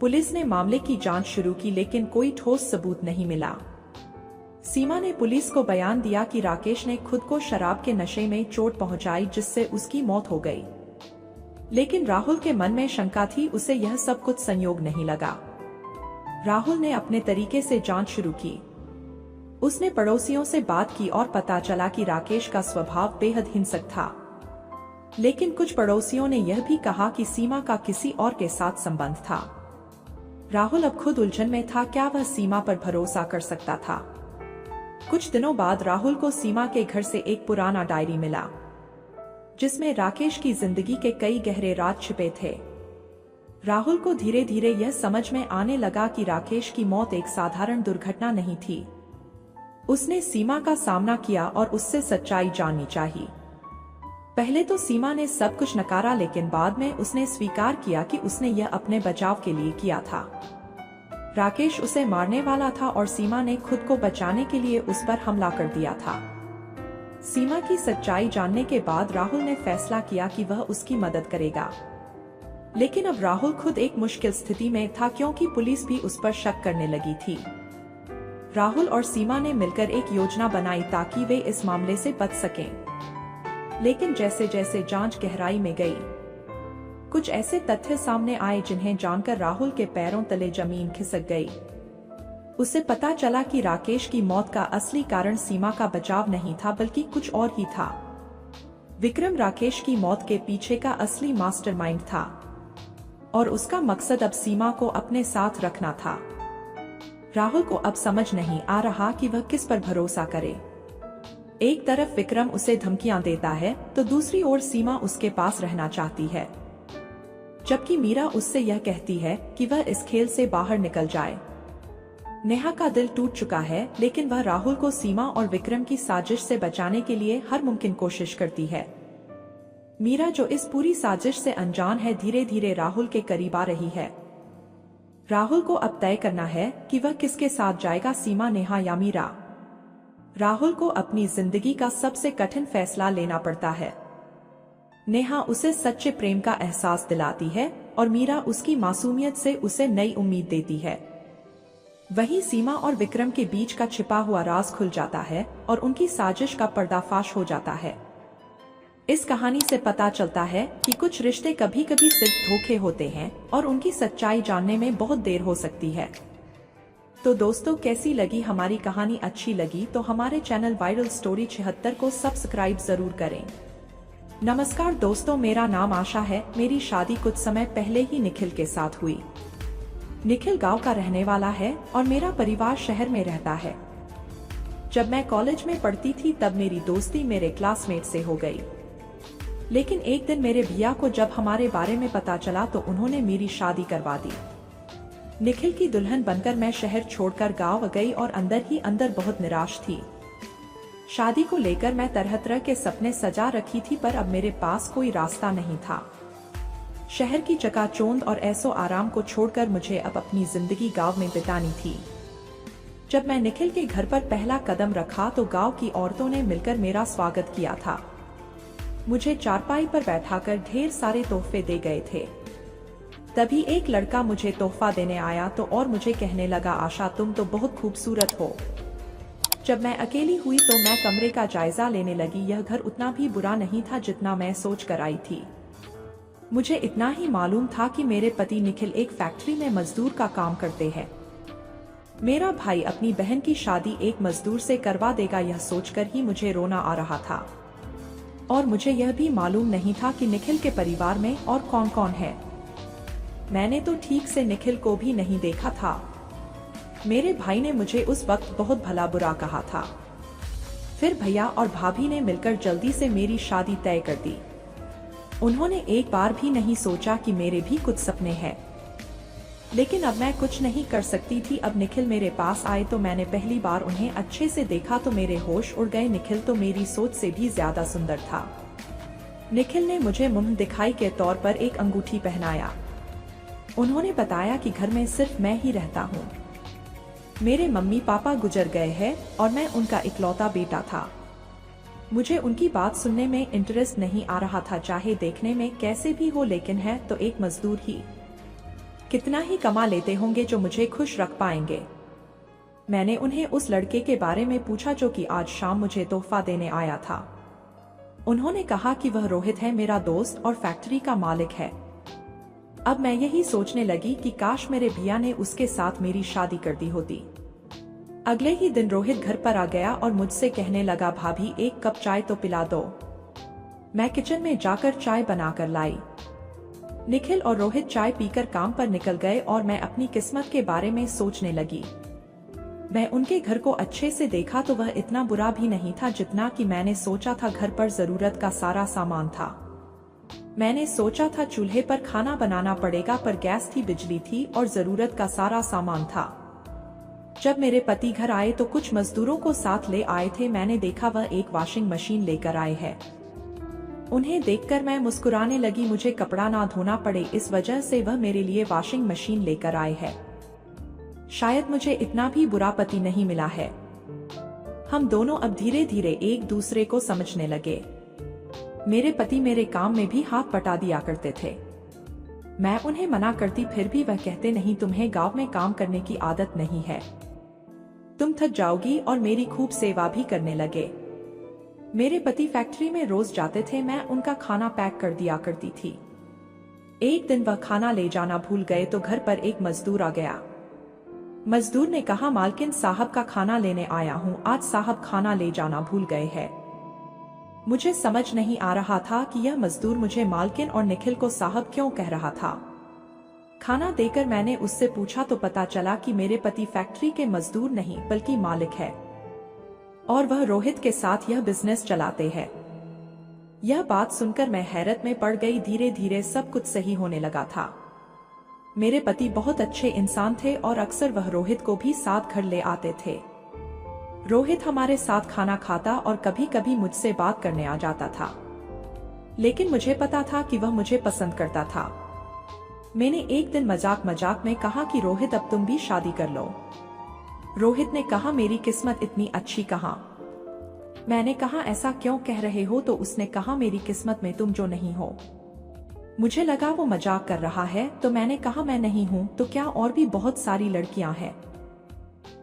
पुलिस ने मामले की जांच शुरू की, लेकिन कोई ठोस सबूत नहीं मिला। सीमा ने पुलिस को बयान दिया कि राकेश ने खुद को शराब के नशे में चोट पहुंचाई, जिससे उसकी मौत हो गई। लेकिन राहुल के मन में शंका थी, उसे यह सब कुछ संयोग नहीं लगा। राहुल ने अपने तरीके से जांच शुरू की। उसने पड़ोसियों से बात की और पता चला कि राकेश का स्वभाव बेहद हिंसक था। लेकिन कुछ पड़ोसियों ने यह भी कहा कि सीमा का किसी और के साथ संबंध था। राहुल अब खुद उलझन में था, क्या वह सीमा पर भरोसा कर सकता था? कुछ दिनों बाद राहुल को सीमा के घर से एक पुराना डायरी मिला, जिसमें राकेश की जिंदगी के कई गहरे राज छिपे थे। राहुल को धीरे धीरे यह समझ में आने लगा कि राकेश की मौत एक साधारण दुर्घटना नहीं थी। उसने सीमा का सामना किया और उससे सच्चाई जाननी चाहिए। पहले तो सीमा ने सब कुछ नकारा, लेकिन बाद में उसने स्वीकार किया कि उसने यह अपने बचाव के लिए किया था। राकेश उसे मारने वाला था और सीमा ने खुद को बचाने के लिए उस पर हमला कर दिया था। सीमा की सच्चाई जानने के बाद राहुल ने फैसला किया कि वह उसकी मदद करेगा। लेकिन अब राहुल खुद एक मुश्किल स्थिति में था, क्योंकि पुलिस भी उस पर शक करने लगी थी। राहुल और सीमा ने मिलकर एक योजना बनाई ताकि वे इस मामले से बच सकें। लेकिन जैसे जैसे जांच गहराई में गई, कुछ ऐसे तथ्य सामने आए जिन्हें जानकर राहुल के पैरों तले जमीन खिसक गई। उसे पता चला कि राकेश की मौत का असली कारण सीमा का बचाव नहीं था, बल्कि कुछ और ही था। विक्रम राकेश की मौत के पीछे का असली मास्टरमाइंड था और उसका मकसद अब सीमा को अपने साथ रखना था। राहुल को अब समझ नहीं आ रहा कि वह किस पर भरोसा करे। एक तरफ विक्रम उसे धमकियां देता है तो दूसरी ओर सीमा उसके पास रहना चाहती है, जबकि मीरा उससे यह कहती है कि वह इस खेल से बाहर निकल जाए। नेहा का दिल टूट चुका है, लेकिन वह राहुल को सीमा और विक्रम की साजिश से बचाने के लिए हर मुमकिन कोशिश करती है। मीरा, जो इस पूरी साजिश से अनजान है, धीरे धीरे राहुल के करीब आ रही है। राहुल को अब तय करना है कि वह किसके साथ जाएगा, सीमा, नेहा या मीरा। राहुल को अपनी जिंदगी का सबसे कठिन फैसला लेना पड़ता है। नेहा उसे सच्चे प्रेम का एहसास दिलाती है और मीरा उसकी मासूमियत से उसे नई उम्मीद देती है। वहीं सीमा और विक्रम के बीच का छिपा हुआ राज खुल जाता है और उनकी साजिश का पर्दाफाश हो जाता है। इस कहानी से पता चलता है कि कुछ रिश्ते कभी कभी सिर्फ धोखे होते हैं और उनकी सच्चाई जानने में बहुत देर हो सकती है। तो दोस्तों, कैसी लगी हमारी कहानी? अच्छी लगी तो हमारे चैनल वायरल स्टोरी 76 को सब्सक्राइब जरूर करें। नमस्कार दोस्तों, मेरा नाम आशा है। मेरी शादी कुछ समय पहले ही निखिल के साथ हुई। निखिल गांव का रहने वाला है और मेरा परिवार शहर में रहता है। जब मैं कॉलेज में पढ़ती थी तब मेरी दोस्ती मेरे क्लासमेट से हो गई। लेकिन एक दिन मेरे भैया को जब हमारे बारे में पता चला तो उन्होंने मेरी शादी करवा दी। निखिल की दुल्हन बनकर मैं शहर छोड़कर गांव गई और अंदर ही अंदर बहुत निराश थी। शादी को लेकर मैं तरह तरह के सपने सजा रखी थी, पर अब मेरे पास कोई रास्ता नहीं था। शहर की चकाचौंध और ऐसो आराम को छोड़कर मुझे अब अपनी जिंदगी गांव में बितानी थी। जब मैं निखिल के घर पर पहला कदम रखा तो गांव की औरतों ने मिलकर मेरा स्वागत किया था। मुझे चारपाई पर बैठाकर ढेर सारे तोहफे दे गए थे। तभी एक लड़का मुझे तोहफा देने आया तो और मुझे कहने लगा, आशा तुम तो बहुत खूबसूरत हो। जब मैं अकेली हुई तो मैं कमरे का जायजा लेने लगी। यह घर उतना भी बुरा नहीं था जितना मैं सोच कर आई थी। मुझे इतना ही मालूम था कि मेरे पति निखिल एक फैक्ट्री में मजदूर का काम करते हैं। मेरा भाई अपनी बहन की शादी एक मजदूर से करवा देगा, यह सोचकर ही मुझे रोना आ रहा था। और मुझे यह भी मालूम नहीं था कि निखिल के परिवार में और कौन कौन है। मैंने तो ठीक से निखिल को भी नहीं देखा था। मेरे भाई ने मुझे उस वक्त बहुत भला बुरा कहा था। फिर भैया और भाभी ने मिलकर जल्दी से मेरी शादी तय कर दी। उन्होंने एक बार भी नहीं सोचा कि मेरे भी कुछ सपने हैं। लेकिन अब मैं कुछ नहीं कर सकती थी। अब निखिल मेरे पास आए तो मैंने पहली बार उन्हें अच्छे से देखा तो मेरे होश उड़ गए। निखिल तो मेरी सोच से भी ज्यादा सुंदर था। निखिल ने मुझे मुंह दिखाई के तौर पर एक अंगूठी पहनाया। उन्होंने बताया कि घर में सिर्फ मैं ही रहता हूँ। मेरे मम्मी पापा गुजर गए हैं और मैं उनका इकलौता बेटा था। मुझे उनकी बात सुनने में इंटरेस्ट नहीं आ रहा था, चाहे देखने में कैसे भी हो, लेकिन है तो एक मजदूर ही। कितना ही कमा लेते होंगे जो मुझे खुश रख पाएंगे। मैंने उन्हें उस लड़के के बारे में पूछा जो कि आज शाम मुझे तोहफा देने आया था। उन्होंने कहा कि वह रोहित है, मेरा दोस्त और फैक्ट्री का मालिक है। अब मैं यही सोचने लगी कि काश मेरे भैया ने उसके साथ मेरी शादी कर दी होती। अगले ही दिन रोहित घर पर आ गया और मुझसे कहने लगा, भाभी एक कप चाय तो पिला दो। मैं किचन में जाकर चाय बनाकर लाई। निखिल और रोहित चाय पीकर काम पर निकल गए और मैं अपनी किस्मत के बारे में सोचने लगी। मैं उनके घर को अच्छे से देखा तो वह इतना बुरा भी नहीं था जितना कि मैंने सोचा था। घर पर जरूरत का सारा सामान था। मैंने सोचा था चूल्हे पर खाना बनाना पड़ेगा, पर गैस थी, बिजली थी और जरूरत का सारा सामान था। जब मेरे पति घर आए तो कुछ मजदूरों को साथ ले आए थे। मैंने देखा वह एक वॉशिंग मशीन लेकर आए हैं। उन्हें देखकर मैं मुस्कुराने लगी। मुझे कपड़ा ना धोना पड़े, इस वजह से वह मेरे लिए वॉशिंग मशीन लेकर आए हैं। शायद मुझे इतना भी बुरा पति नहीं मिला है। हम दोनों अब धीरे धीरे एक दूसरे को समझने लगे। मेरे पति मेरे काम में भी हाथ बटा दिया करते थे। मैं उन्हें मना करती, फिर भी वह कहते, नहीं, तुम्हें गांव में काम करने की आदत नहीं है, तुम थक जाओगी, और मेरी खूब सेवा भी करने लगे। मेरे पति फैक्ट्री में रोज जाते थे, मैं उनका खाना पैक कर दिया करती थी। एक दिन वह खाना ले जाना भूल गए तो घर पर एक मजदूर आ गया। मजदूर ने कहा, मालकिन साहब का खाना लेने आया हूँ, आज साहब खाना ले जाना भूल गए हैं। मुझे समझ नहीं आ रहा था कि यह मजदूर मुझे मालकिन और निखिल को साहब क्यों कह रहा था। खाना देकर मैंने उससे पूछा तो पता चला कि मेरे पति फैक्ट्री के मजदूर नहीं बल्कि मालिक है और वह रोहित के साथ यह बिजनेस चलाते हैं। यह बात सुनकर मैं हैरत में पड़ गई। धीरे धीरे सब कुछ सही होने लगा था। मेरे पति बहुत अच्छे इंसान थे और अक्सर वह रोहित को भी साथ घर ले आते थे। रोहित हमारे साथ खाना खाता और कभी कभी मुझसे बात करने आ जाता था, लेकिन मुझे पता था कि वह मुझे पसंद करता था। मैंने एक दिन मजाक मजाक में कहा कि रोहित अब तुम भी शादी कर लो। रोहित ने कहा, मेरी किस्मत इतनी अच्छी कहाँ। मैंने कहा, ऐसा क्यों कह रहे हो? तो उसने कहा, मेरी किस्मत में तुम जो नहीं हो। मुझे लगा वो मजाक कर रहा है, तो मैंने कहा, मैं नहीं हूँ तो क्या, और भी बहुत सारी लड़कियां हैं।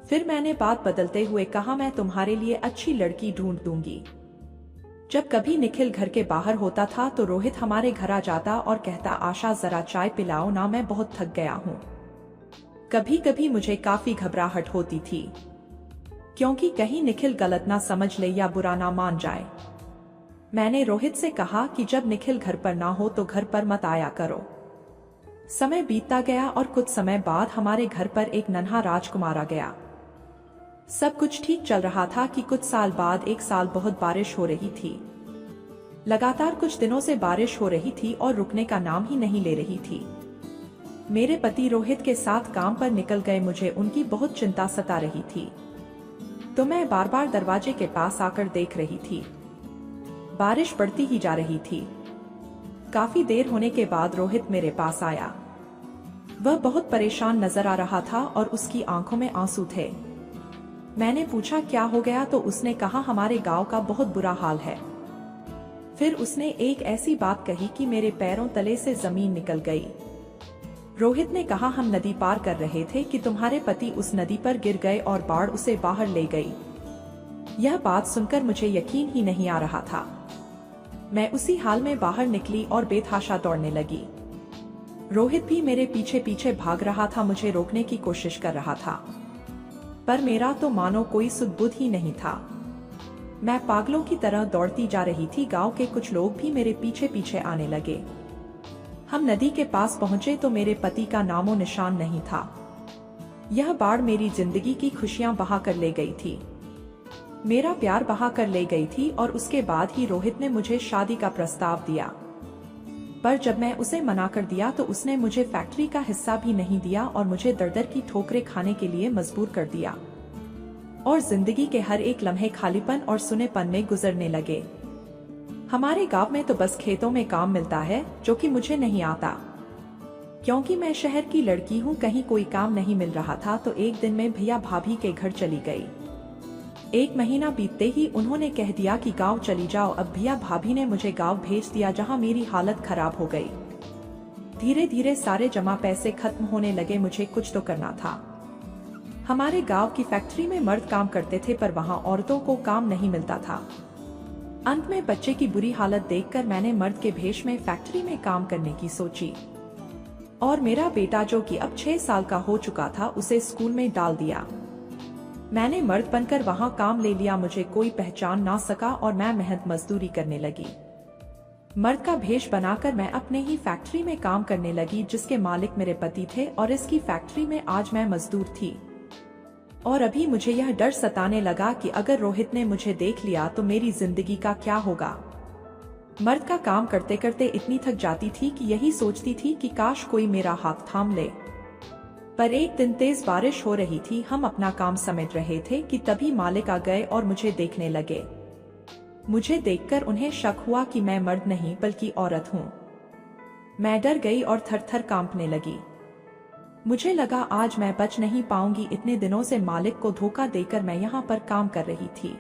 फिर मैंने बात बदलते हुए कहा, मैं तुम्हारे लिए अच्छी लड़की ढूंढ दूंगी। जब कभी निखिल घर के बाहर होता था तो रोहित हमारे घर आ जाता और कहता, आशा जरा चाय पिलाओ ना, मैं बहुत थक गया हूँ। कभी कभी मुझे काफी घबराहट होती थी, क्योंकि कहीं निखिल गलत ना समझ ले या बुरा ना मान जाए। मैंने रोहित से कहा कि जब निखिल घर पर ना हो तो घर पर मत आया करो। समय बीतता गया और कुछ समय बाद हमारे घर पर एक नन्हा राजकुमार आ गया। सब कुछ ठीक चल रहा था कि कुछ साल बाद एक साल बहुत बारिश हो रही थी। लगातार कुछ दिनों से बारिश हो रही थी और रुकने का नाम ही नहीं ले रही थी। मेरे पति रोहित के साथ काम पर निकल गए। मुझे उनकी बहुत चिंता सता रही थी, तो मैं बार बार दरवाजे के पास आकर देख रही थी। बारिश बढ़ती ही जा रही थी। काफी देर होने के बाद रोहित मेरे पास आया। वह बहुत परेशान नजर आ रहा था और उसकी आंखों में आंसू थे। मैंने पूछा, क्या हो गया? तो उसने कहा, हमारे गांव का बहुत बुरा हाल है। फिर उसने एक ऐसी बात कही कि मेरे पैरों तले से जमीन निकल गई। रोहित ने कहा, हम नदी पार कर रहे थे कि तुम्हारे पति उस नदी पर गिर गए और बाढ़ उसे बाहर ले गई। यह बात सुनकर मुझे यकीन ही नहीं आ रहा था। मैं उसी हाल में बाहर निकली और बेतहाशा दौड़ने लगी। रोहित भी मेरे पीछे पीछे भाग रहा था, मुझे रोकने की कोशिश कर रहा था, पर मेरा तो मानो कोई सुध-बुध ही नहीं था। मैं पागलों की तरह दौड़ती जा रही थी। गांव के कुछ लोग भी मेरे पीछे पीछे आने लगे। हम नदी के पास पहुंचे तो मेरे पति का नामो निशान नहीं था। यह बाढ़ मेरी जिंदगी की खुशियां बहा कर ले गई थी, मेरा प्यार बहा कर ले गई थी। और उसके बाद ही रोहित ने मुझे शादी का प्रस्ताव दिया, पर जब मैं उसे मना कर दिया तो उसने मुझे फैक्ट्री का हिस्सा भी नहीं दिया और मुझे दर-दर की ठोकरें खाने के लिए मजबूर कर दिया। और जिंदगी के हर एक लम्हे खालीपन और सुनेपन में गुजरने लगे। हमारे गांव में तो बस खेतों में काम मिलता है, जो कि मुझे नहीं आता, क्योंकि मैं शहर की लड़की हूँ। कहीं कोई काम नहीं मिल रहा था तो एक दिन मैं भैया भाभी के घर चली गई। 1 महीना बीतते ही उन्होंने कह दिया कि गांव चली जाओ। अब भैया भाभी ने मुझे गांव भेज दिया, जहां मेरी हालत खराब हो गई। धीरे धीरे सारे जमा पैसे खत्म होने लगे। मुझे कुछ तो करना था। हमारे गांव की फैक्ट्री में मर्द काम करते थे, पर वहां औरतों को काम नहीं मिलता था। अंत में बच्चे की बुरी हालत देखकर मैंने मर्द के भेष में फैक्ट्री में काम करने की सोची और मेरा बेटा, जो कि अब 6 साल का हो चुका था, उसे स्कूल में डाल दिया। मैंने मर्द बनकर वहां काम ले लिया। मुझे कोई पहचान ना सका और मैं मेहनत मजदूरी करने लगी। मर्द का भेष बनाकर मैं अपने ही फैक्ट्री में काम करने लगी, जिसके मालिक मेरे पति थे और इसकी फैक्ट्री में आज मैं मजदूर थी। और अभी मुझे यह डर सताने लगा कि अगर रोहित ने मुझे देख लिया तो मेरी जिंदगी का क्या होगा। मर्द का काम करते करते इतनी थक जाती थी कि यही सोचती थी कि काश कोई मेरा हाथ थाम ले। पर एक दिन तेज बारिश हो रही थी। हम अपना काम समेट रहे थे कि तभी मालिक आ गए और मुझे देखने लगे। मुझे देखकर उन्हें शक हुआ कि मैं मर्द नहीं बल्कि औरत हूँ। मैं डर गई और थर-थर कांपने लगी। मुझे लगा आज मैं बच नहीं पाऊंगी। इतने दिनों से मालिक को धोखा देकर मैं यहाँ पर काम कर रही थी।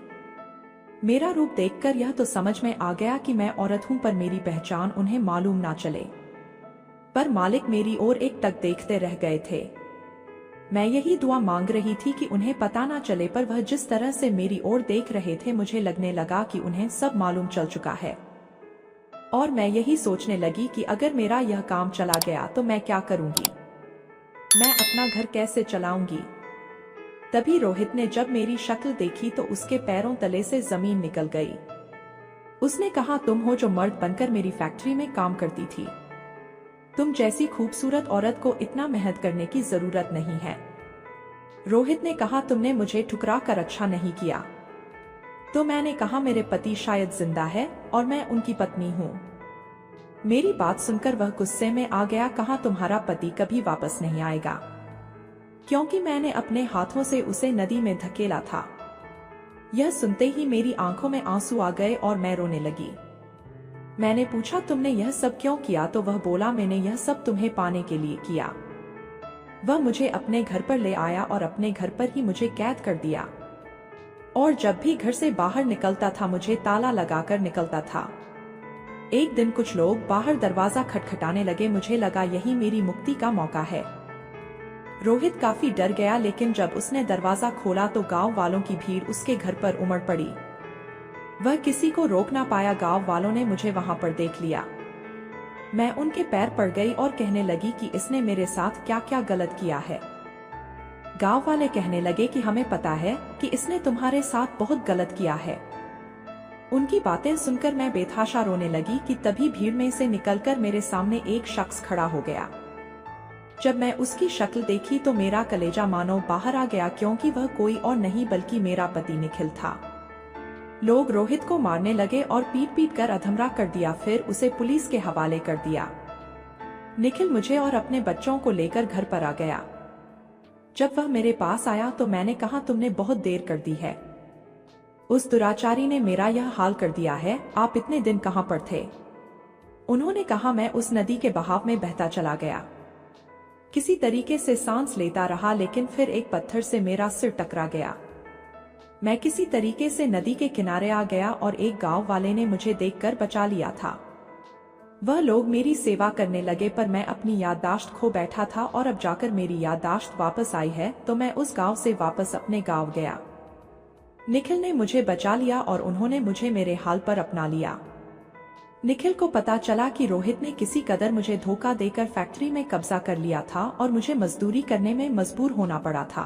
मेरा रूप देखकर यह तो समझ में आ गया कि मैं औरत हूँ, पर मेरी पहचान उन्हें मालूम ना चले। पर मालिक मेरी ओर एकटक देखते रह गए थे। मैं यही दुआ मांग रही थी कि उन्हें पता ना चले, पर वह जिस तरह से मेरी ओर देख रहे थे, मुझे लगने लगा कि उन्हें सब मालूम चल चुका है। और मैं यही सोचने लगी कि अगर मेरा यह काम चला गया तो मैं क्या करूंगी, मैं अपना घर कैसे चलाऊंगी। तभी रोहित ने जब मेरी शक्ल देखी तो उसके पैरों तले से जमीन निकल गई। उसने कहा, तुम हो जो मर्द बनकर मेरी फैक्ट्री में काम करती थी। तुम जैसी खूबसूरत औरत को इतना मेहनत करने की जरूरत नहीं है। रोहित ने कहा, तुमने मुझे ठुकरा कर अच्छा नहीं किया। तो मैंने कहा, मेरे पति शायद जिंदा है और मैं उनकी पत्नी हूँ। मेरी बात सुनकर वह गुस्से में आ गया। कहा, तुम्हारा पति कभी वापस नहीं आएगा, क्योंकि मैंने अपने हाथों से उसे नदी में धकेला था। यह सुनते ही मेरी आंखों में आंसू आ गए और मैं रोने लगी। मैंने पूछा, तुमने यह सब क्यों किया? तो वह बोला, मैंने यह सब तुम्हें पाने के लिए किया। वह मुझे अपने घर पर ले आया और अपने घर पर ही मुझे कैद कर दिया। और जब भी घर से बाहर निकलता था मुझे ताला लगाकर निकलता था। एक दिन कुछ लोग बाहर दरवाजा खटखटाने लगे। मुझे लगा यही मेरी मुक्ति का मौका है। रोहित काफी डर गया, लेकिन जब उसने दरवाजा खोला तो गांव वालों की भीड़ उसके घर पर उमड़ पड़ी। वह किसी को रोक ना पाया। गांव वालों ने मुझे वहां पर देख लिया। मैं उनके पैर पड़ गई और कहने लगी कि इसने मेरे साथ क्या क्या गलत किया है। गांव वाले कहने लगे कि हमें पता है कि इसने तुम्हारे साथ बहुत गलत किया है। उनकी बातें सुनकर मैं बेतहाशा रोने लगी कि तभी भीड़ में से निकलकर मेरे सामने एक शख्स खड़ा हो गया। जब मैं उसकी शक्ल देखी तो मेरा कलेजा मानो बाहर आ गया, क्योंकि वह कोई और नहीं बल्कि मेरा पति निखिल था। लोग रोहित को मारने लगे और पीट पीट कर अधमरा कर दिया, फिर उसे पुलिस के हवाले कर दिया। निखिल मुझे और अपने बच्चों को लेकर घर पर आ गया। जब वह मेरे पास आया तो मैंने कहा, तुमने बहुत देर कर दी है। उस दुराचारी ने मेरा यह हाल कर दिया है। आप इतने दिन कहां पर थे? उन्होंने कहा, मैं उस नदी के बहाव में बहता चला गया। किसी तरीके से सांस लेता रहा, लेकिन फिर एक पत्थर से मेरा सिर टकरा गया। मैं किसी तरीके से नदी के किनारे आ गया और एक गांव वाले ने मुझे देखकर बचा लिया था। वह लोग मेरी सेवा करने लगे, पर मैं अपनी याददाश्त खो बैठा था और अब जाकर मेरी याददाश्त वापस आई है। तो मैं उस गांव से वापस अपने गांव गया। निखिल ने मुझे बचा लिया और उन्होंने मुझे मेरे हाल पर अपना लिया। निखिल को पता चला कि रोहित ने किसी कदर मुझे धोखा देकर फैक्ट्री में कब्जा कर लिया था और मुझे मजदूरी करने में मजबूर होना पड़ा था।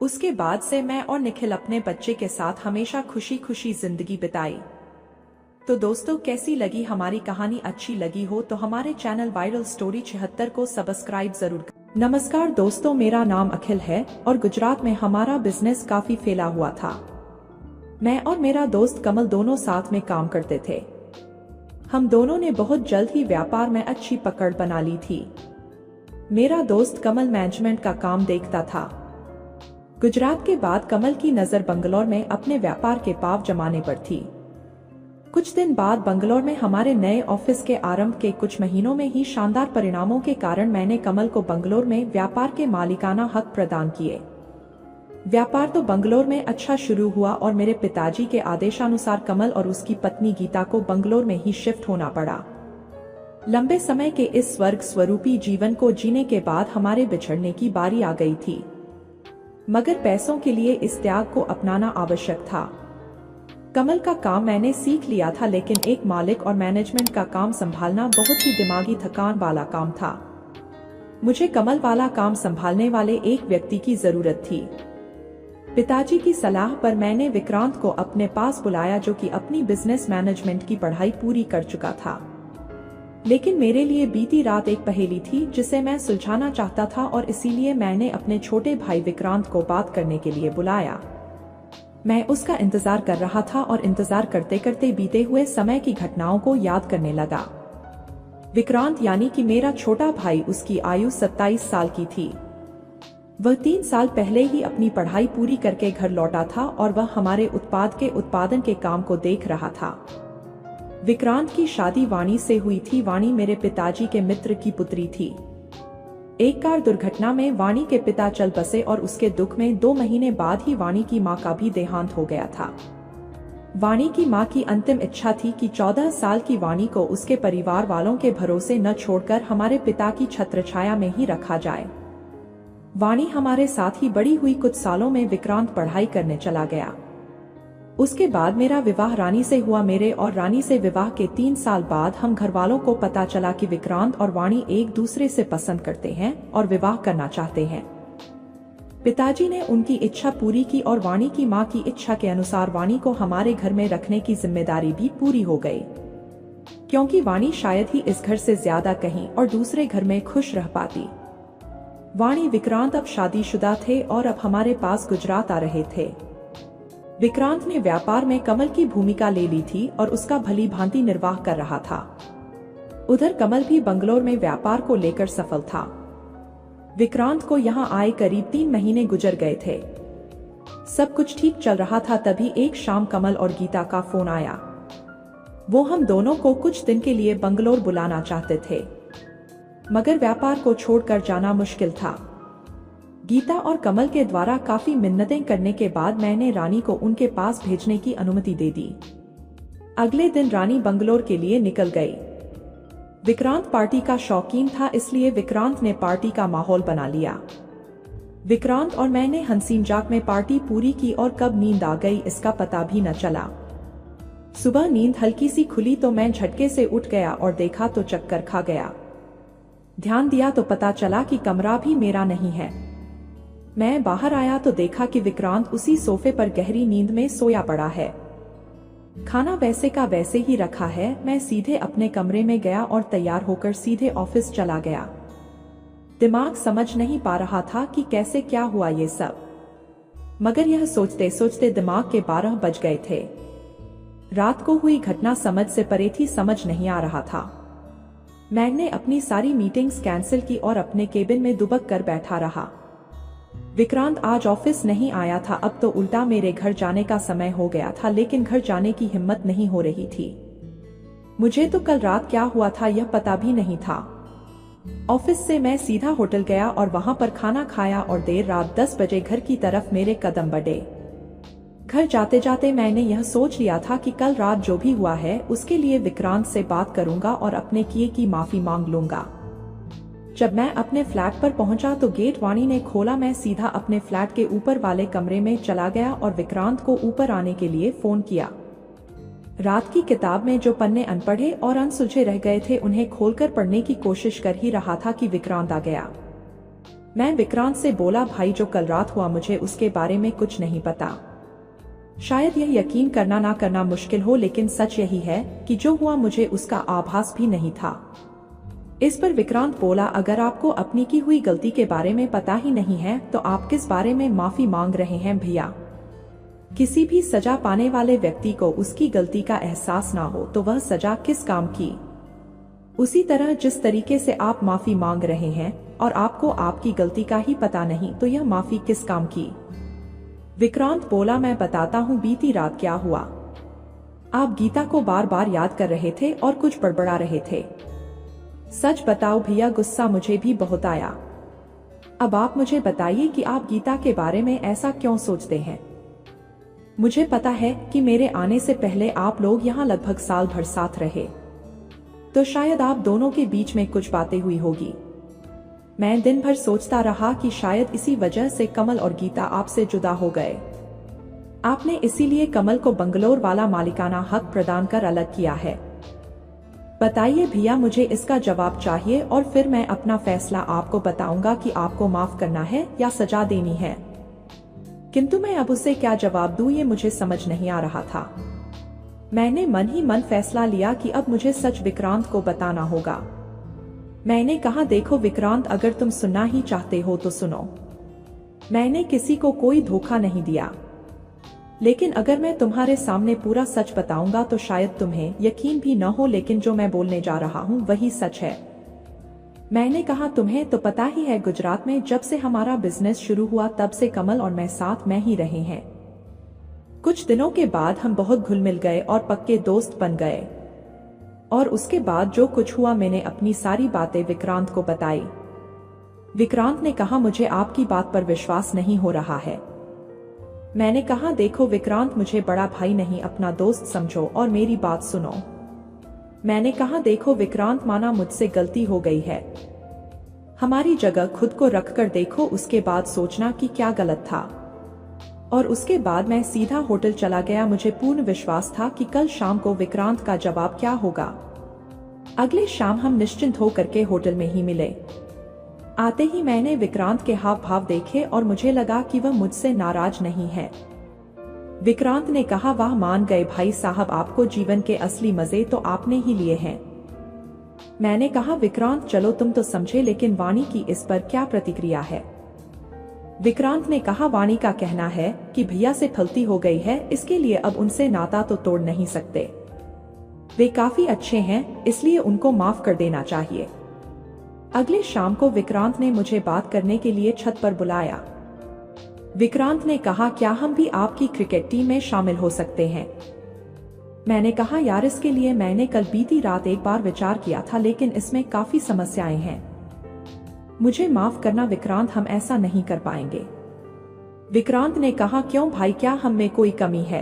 उसके बाद से मैं और निखिल अपने बच्चे के साथ हमेशा खुशी खुशी जिंदगी बिताई। तो दोस्तों, कैसी लगी हमारी कहानी? अच्छी लगी हो तो हमारे चैनल वायरल स्टोरी 76 को सब्सक्राइब जरूर करें। नमस्कार दोस्तों, मेरा नाम अखिल है और गुजरात में हमारा बिजनेस काफी फैला हुआ था। मैं और मेरा दोस्त कमल दोनों साथ में काम करते थे। हम दोनों ने बहुत जल्द ही व्यापार में अच्छी पकड़ बना ली थी। मेरा दोस्त कमल मैनेजमेंट का काम देखता था। गुजरात के बाद कमल की नजर बंगलौर में अपने व्यापार के पांव जमाने पर थी। कुछ दिन बाद बंगलौर में हमारे नए ऑफिस के आरंभ के कुछ महीनों में ही शानदार परिणामों के कारण मैंने कमल को बंगलौर में व्यापार के मालिकाना हक प्रदान किए। व्यापार तो बंगलौर में अच्छा शुरू हुआ और मेरे पिताजी के आदेशानुसार कमल और उसकी पत्नी गीता को बंगलौर में ही शिफ्ट होना पड़ा। लंबे समय के इस स्वर्ग स्वरूपी जीवन को जीने के बाद हमारे बिछड़ने की बारी आ गई थी, मगर पैसों के लिए इस त्याग को अपनाना आवश्यक था। कमल का काम मैंने सीख लिया था, लेकिन एक मालिक और मैनेजमेंट का काम संभालना बहुत ही दिमागी थकान वाला काम था। मुझे कमल वाला काम संभालने वाले एक व्यक्ति की जरूरत थी। पिताजी की सलाह पर मैंने विक्रांत को अपने पास बुलाया, जो कि अपनी बिजनेस मैनेजमेंट की पढ़ाई पूरी कर चुका था। लेकिन मेरे लिए बीती रात एक पहेली थी जिसे मैं सुलझाना चाहता था और इसीलिए मैंने अपने छोटे भाई विक्रांत को बात करने के लिए बुलाया। मैं उसका इंतजार कर रहा था और इंतजार करते करते बीते हुए समय की घटनाओं को याद करने लगा। विक्रांत यानी कि मेरा छोटा भाई, उसकी आयु 27 साल की थी। वह 3 साल पहले ही अपनी पढ़ाई पूरी करके घर लौटा था और वह हमारे उत्पाद के उत्पादन के काम को देख रहा था। विक्रांत की शादी वाणी से हुई थी। वाणी मेरे पिताजी के मित्र की पुत्री थी। एक कार दुर्घटना में वाणी के पिता चल बसे और उसके दुख में 2 महीने बाद ही वाणी की मां का भी देहांत हो गया था। वाणी की मां की अंतिम इच्छा थी कि 14 साल की वाणी को उसके परिवार वालों के भरोसे न छोड़कर हमारे पिता की छत्रछाया में ही रखा जाए। वाणी हमारे साथ ही बड़ी हुई। कुछ सालों में विक्रांत पढ़ाई करने चला गया। उसके बाद मेरा विवाह रानी से हुआ। मेरे और रानी से विवाह के 3 साल बाद हम घर वालों को पता चला कि विक्रांत और वाणी एक दूसरे से पसंद करते हैं और विवाह करना चाहते हैं। पिताजी ने उनकी इच्छा पूरी की और वाणी की मां की इच्छा के अनुसार वाणी को हमारे घर में रखने की जिम्मेदारी भी पूरी हो गई, क्योंकि वाणी शायद ही इस घर से ज्यादा कहीं और दूसरे घर में खुश रह पाती। वाणी विक्रांत अब शादीशुदा थे और अब हमारे पास गुजरात आ रहे थे। विक्रांत ने व्यापार में कमल की भूमिका ले ली थी और उसका भली भांति निर्वाह कर रहा था। उधर कमल भी बंगलौर में व्यापार को लेकर सफल था। विक्रांत को यहाँ आए करीब 3 महीने गुजर गए थे। सब कुछ ठीक चल रहा था, तभी एक शाम कमल और गीता का फोन आया। वो हम दोनों को कुछ दिन के लिए बंगलौर बुलाना चाहते थे, मगर व्यापार को छोड़कर जाना मुश्किल था। गीता और कमल के द्वारा काफी मिन्नतें करने के बाद मैंने रानी को उनके पास भेजने की अनुमति दे दी। अगले दिन रानी बंगलौर के लिए निकल गई। विक्रांत पार्टी का शौकीन था, इसलिए विक्रांत ने पार्टी का माहौल बना लिया। विक्रांत और मैंने हंसी मजाक में पार्टी पूरी की और कब नींद आ गई इसका पता भी न चला। सुबह नींद हल्की सी खुली तो मैं झटके से उठ गया और देखा तो चक्कर खा गया। ध्यान दिया तो पता चला कि कमरा भी मेरा नहीं है। मैं बाहर आया तो देखा कि विक्रांत उसी सोफे पर गहरी नींद में सोया पड़ा है। खाना वैसे का वैसे ही रखा है। मैं सीधे अपने कमरे में गया और तैयार होकर सीधे ऑफिस चला गया। दिमाग समझ नहीं पा रहा था कि कैसे क्या हुआ ये सब, मगर यह सोचते सोचते दिमाग के 12 बज गए थे। रात को हुई घटना समझ से परे थी, समझ नहीं आ रहा था। मैंने अपनी सारी मीटिंग्स कैंसिल की और अपने केबिन में दुबक कर बैठा रहा। विक्रांत आज ऑफिस नहीं आया था। अब तो उल्टा मेरे घर जाने का समय हो गया था, लेकिन घर जाने की हिम्मत नहीं हो रही थी। मुझे तो कल रात क्या हुआ था यह पता भी नहीं था। ऑफिस से मैं सीधा होटल गया और वहां पर खाना खाया और देर रात 10 बजे घर की तरफ मेरे कदम बढ़े। घर जाते जाते मैंने यह सोच लिया था कि कल रात जो भी हुआ है उसके लिए विक्रांत से बात करूंगा और अपने किए की माफी मांग लूंगा। जब मैं अपने फ्लैट पर पहुंचा तो गेट वाणी ने खोला। मैं सीधा अपने फ्लैट के ऊपर वाले कमरे में चला गया और विक्रांत को ऊपर आने के लिए फोन किया। रात की किताब में जो पन्ने अनपढ़े और अनसुलझे रह गए थे उन्हें खोलकर पढ़ने की कोशिश कर ही रहा था कि विक्रांत आ गया। मैं विक्रांत से बोला, भाई जो कल रात हुआ मुझे उसके बारे में कुछ नहीं पता। शायद यह यकीन करना ना करना मुश्किल हो, लेकिन सच यही है कि जो हुआ मुझे उसका आभास भी नहीं था। इस पर विक्रांत बोला, अगर आपको अपनी की हुई गलती के बारे में पता ही नहीं है तो आप किस बारे में माफी मांग रहे हैं भैया? किसी भी सजा पाने वाले व्यक्ति को उसकी गलती का एहसास ना हो तो वह सजा किस काम की? उसी तरह जिस तरीके से आप माफी मांग रहे हैं और आपको आपकी गलती का ही पता नहीं तो यह माफी किस काम की? विक्रांत बोला, मैं बताता हूँ बीती रात क्या हुआ। आप गीता को बार बार याद कर रहे थे और कुछ बड़बड़ा रहे थे। सच बताओ भैया, गुस्सा मुझे भी बहुत आया। अब आप मुझे बताइए कि आप गीता के बारे में ऐसा क्यों सोचते हैं? मुझे पता है कि मेरे आने से पहले आप लोग यहाँ लगभग साल भर साथ रहे, तो शायद आप दोनों के बीच में कुछ बातें हुई होगी। मैं दिन भर सोचता रहा कि शायद इसी वजह से कमल और गीता आपसे जुदा हो गए। आपने इसीलिए कमल को बंगलोर वाला मालिकाना हक प्रदान कर अलग किया है। बताइए भैया, मुझे इसका जवाब चाहिए और फिर मैं अपना फैसला आपको बताऊंगा कि आपको माफ करना है या सजा देनी है। किंतु मैं अब उसे क्या जवाब दूं ये मुझे समझ नहीं आ रहा था। मैंने मन ही मन फैसला लिया कि अब मुझे सच विक्रांत को बताना होगा। मैंने कहा, देखो विक्रांत, अगर तुम सुनना ही चाहते हो तो सुनो। मैंने किसी को कोई धोखा नहीं दिया, लेकिन अगर मैं तुम्हारे सामने पूरा सच बताऊंगा तो शायद तुम्हें यकीन भी न हो, लेकिन जो मैं बोलने जा रहा हूँ वही सच है। मैंने कहा, तुम्हें तो पता ही है गुजरात में जब से हमारा बिजनेस शुरू हुआ तब से कमल और मैं साथ में ही रहे हैं। कुछ दिनों के बाद हम बहुत घुल मिल गए और पक्के दोस्त बन गए, और उसके बाद जो कुछ हुआ मैंने अपनी सारी बातें विक्रांत को बताई। विक्रांत ने कहा, मुझे आपकी बात पर विश्वास नहीं हो रहा है। मैंने कहा, देखो विक्रांत, मुझे बड़ा भाई नहीं अपना दोस्त समझो और मेरी बात सुनो। मैंने कहा, देखो विक्रांत, माना मुझसे गलती हो गई है। हमारी जगह खुद को रखकर देखो, उसके बाद सोचना कि क्या गलत था। और उसके बाद मैं सीधा होटल चला गया। मुझे पूर्ण विश्वास था कि कल शाम को विक्रांत का जवाब क्या होगा। अगले शाम हम निश्चिंत होकर के होटल में ही मिले। आते ही मैंने विक्रांत के हाव भाव देखे और मुझे लगा कि वह मुझसे नाराज नहीं है। विक्रांत ने कहा, वाह, मान गए भाई साहब, आपको जीवन के असली मजे तो आपने ही लिए हैं। मैंने कहा, विक्रांत चलो तुम तो समझे, लेकिन वाणी की इस पर क्या प्रतिक्रिया है? विक्रांत ने कहा, वाणी का कहना है कि भैया से गलती हो गई है, इसके लिए अब उनसे नाता तो तोड़ नहीं सकते। वे काफी अच्छे हैं, इसलिए उनको माफ कर देना चाहिए। अगले शाम को विक्रांत ने मुझे बात करने के लिए छत पर बुलाया। विक्रांत ने कहा, क्या हम भी आपकी क्रिकेट टीम में शामिल हो सकते हैं? मैंने कहा, यार इसके लिए मैंने कल बीती रात एक बार विचार किया था, लेकिन इसमें काफी समस्याएं हैं। मुझे माफ करना विक्रांत, हम ऐसा नहीं कर पाएंगे। विक्रांत ने कहा, क्यों भाई, क्या हम में कोई कमी है?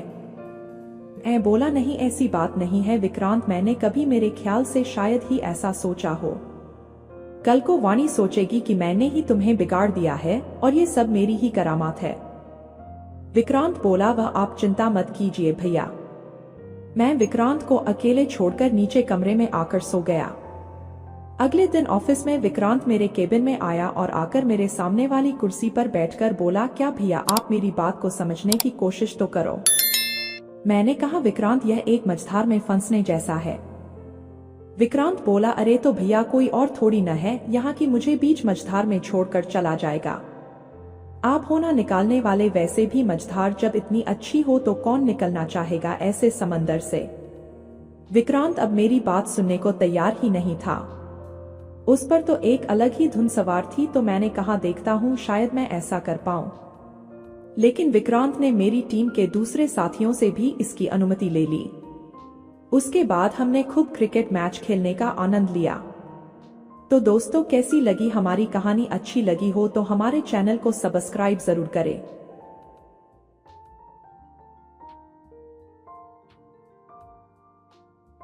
मैं बोला, नहीं ऐसी बात नहीं है विक्रांत, मैंने कभी, मेरे ख्याल से शायद ही ऐसा सोचा हो। कल को वाणी सोचेगी कि मैंने ही तुम्हें बिगाड़ दिया है और ये सब मेरी ही करामात है। विक्रांत बोला, वह आप चिंता मत कीजिए भैया। मैं विक्रांत को अकेले छोड़कर नीचे कमरे में आकर सो गया। अगले दिन ऑफिस में विक्रांत मेरे केबिन में आया और आकर मेरे सामने वाली कुर्सी पर बैठकर बोला, क्या भैया आप मेरी बात को समझने की कोशिश तो करो। मैंने कहा, विक्रांत यह एक मझधार में फंसने जैसा है। विक्रांत बोला, अरे तो भैया कोई और थोड़ी न है यहाँ की मुझे बीच मझधार में छोड़कर चला जाएगा। आप हो ना निकालने वाले, वैसे भी मझधार जब इतनी अच्छी हो तो कौन निकलना चाहेगा ऐसे समंदर से। विक्रांत अब मेरी बात सुनने को तैयार ही नहीं था। उस पर तो एक अलग ही धुन सवार थी, तो मैंने कहा, देखता हूँ शायद मैं ऐसा कर पाऊं। लेकिन विक्रांत ने मेरी टीम के दूसरे साथियों से भी इसकी अनुमति ले ली। उसके बाद हमने खूब क्रिकेट मैच खेलने का आनंद लिया। तो दोस्तों, कैसी लगी हमारी कहानी? अच्छी लगी हो तो हमारे चैनल को सब्सक्राइब जरूर करें।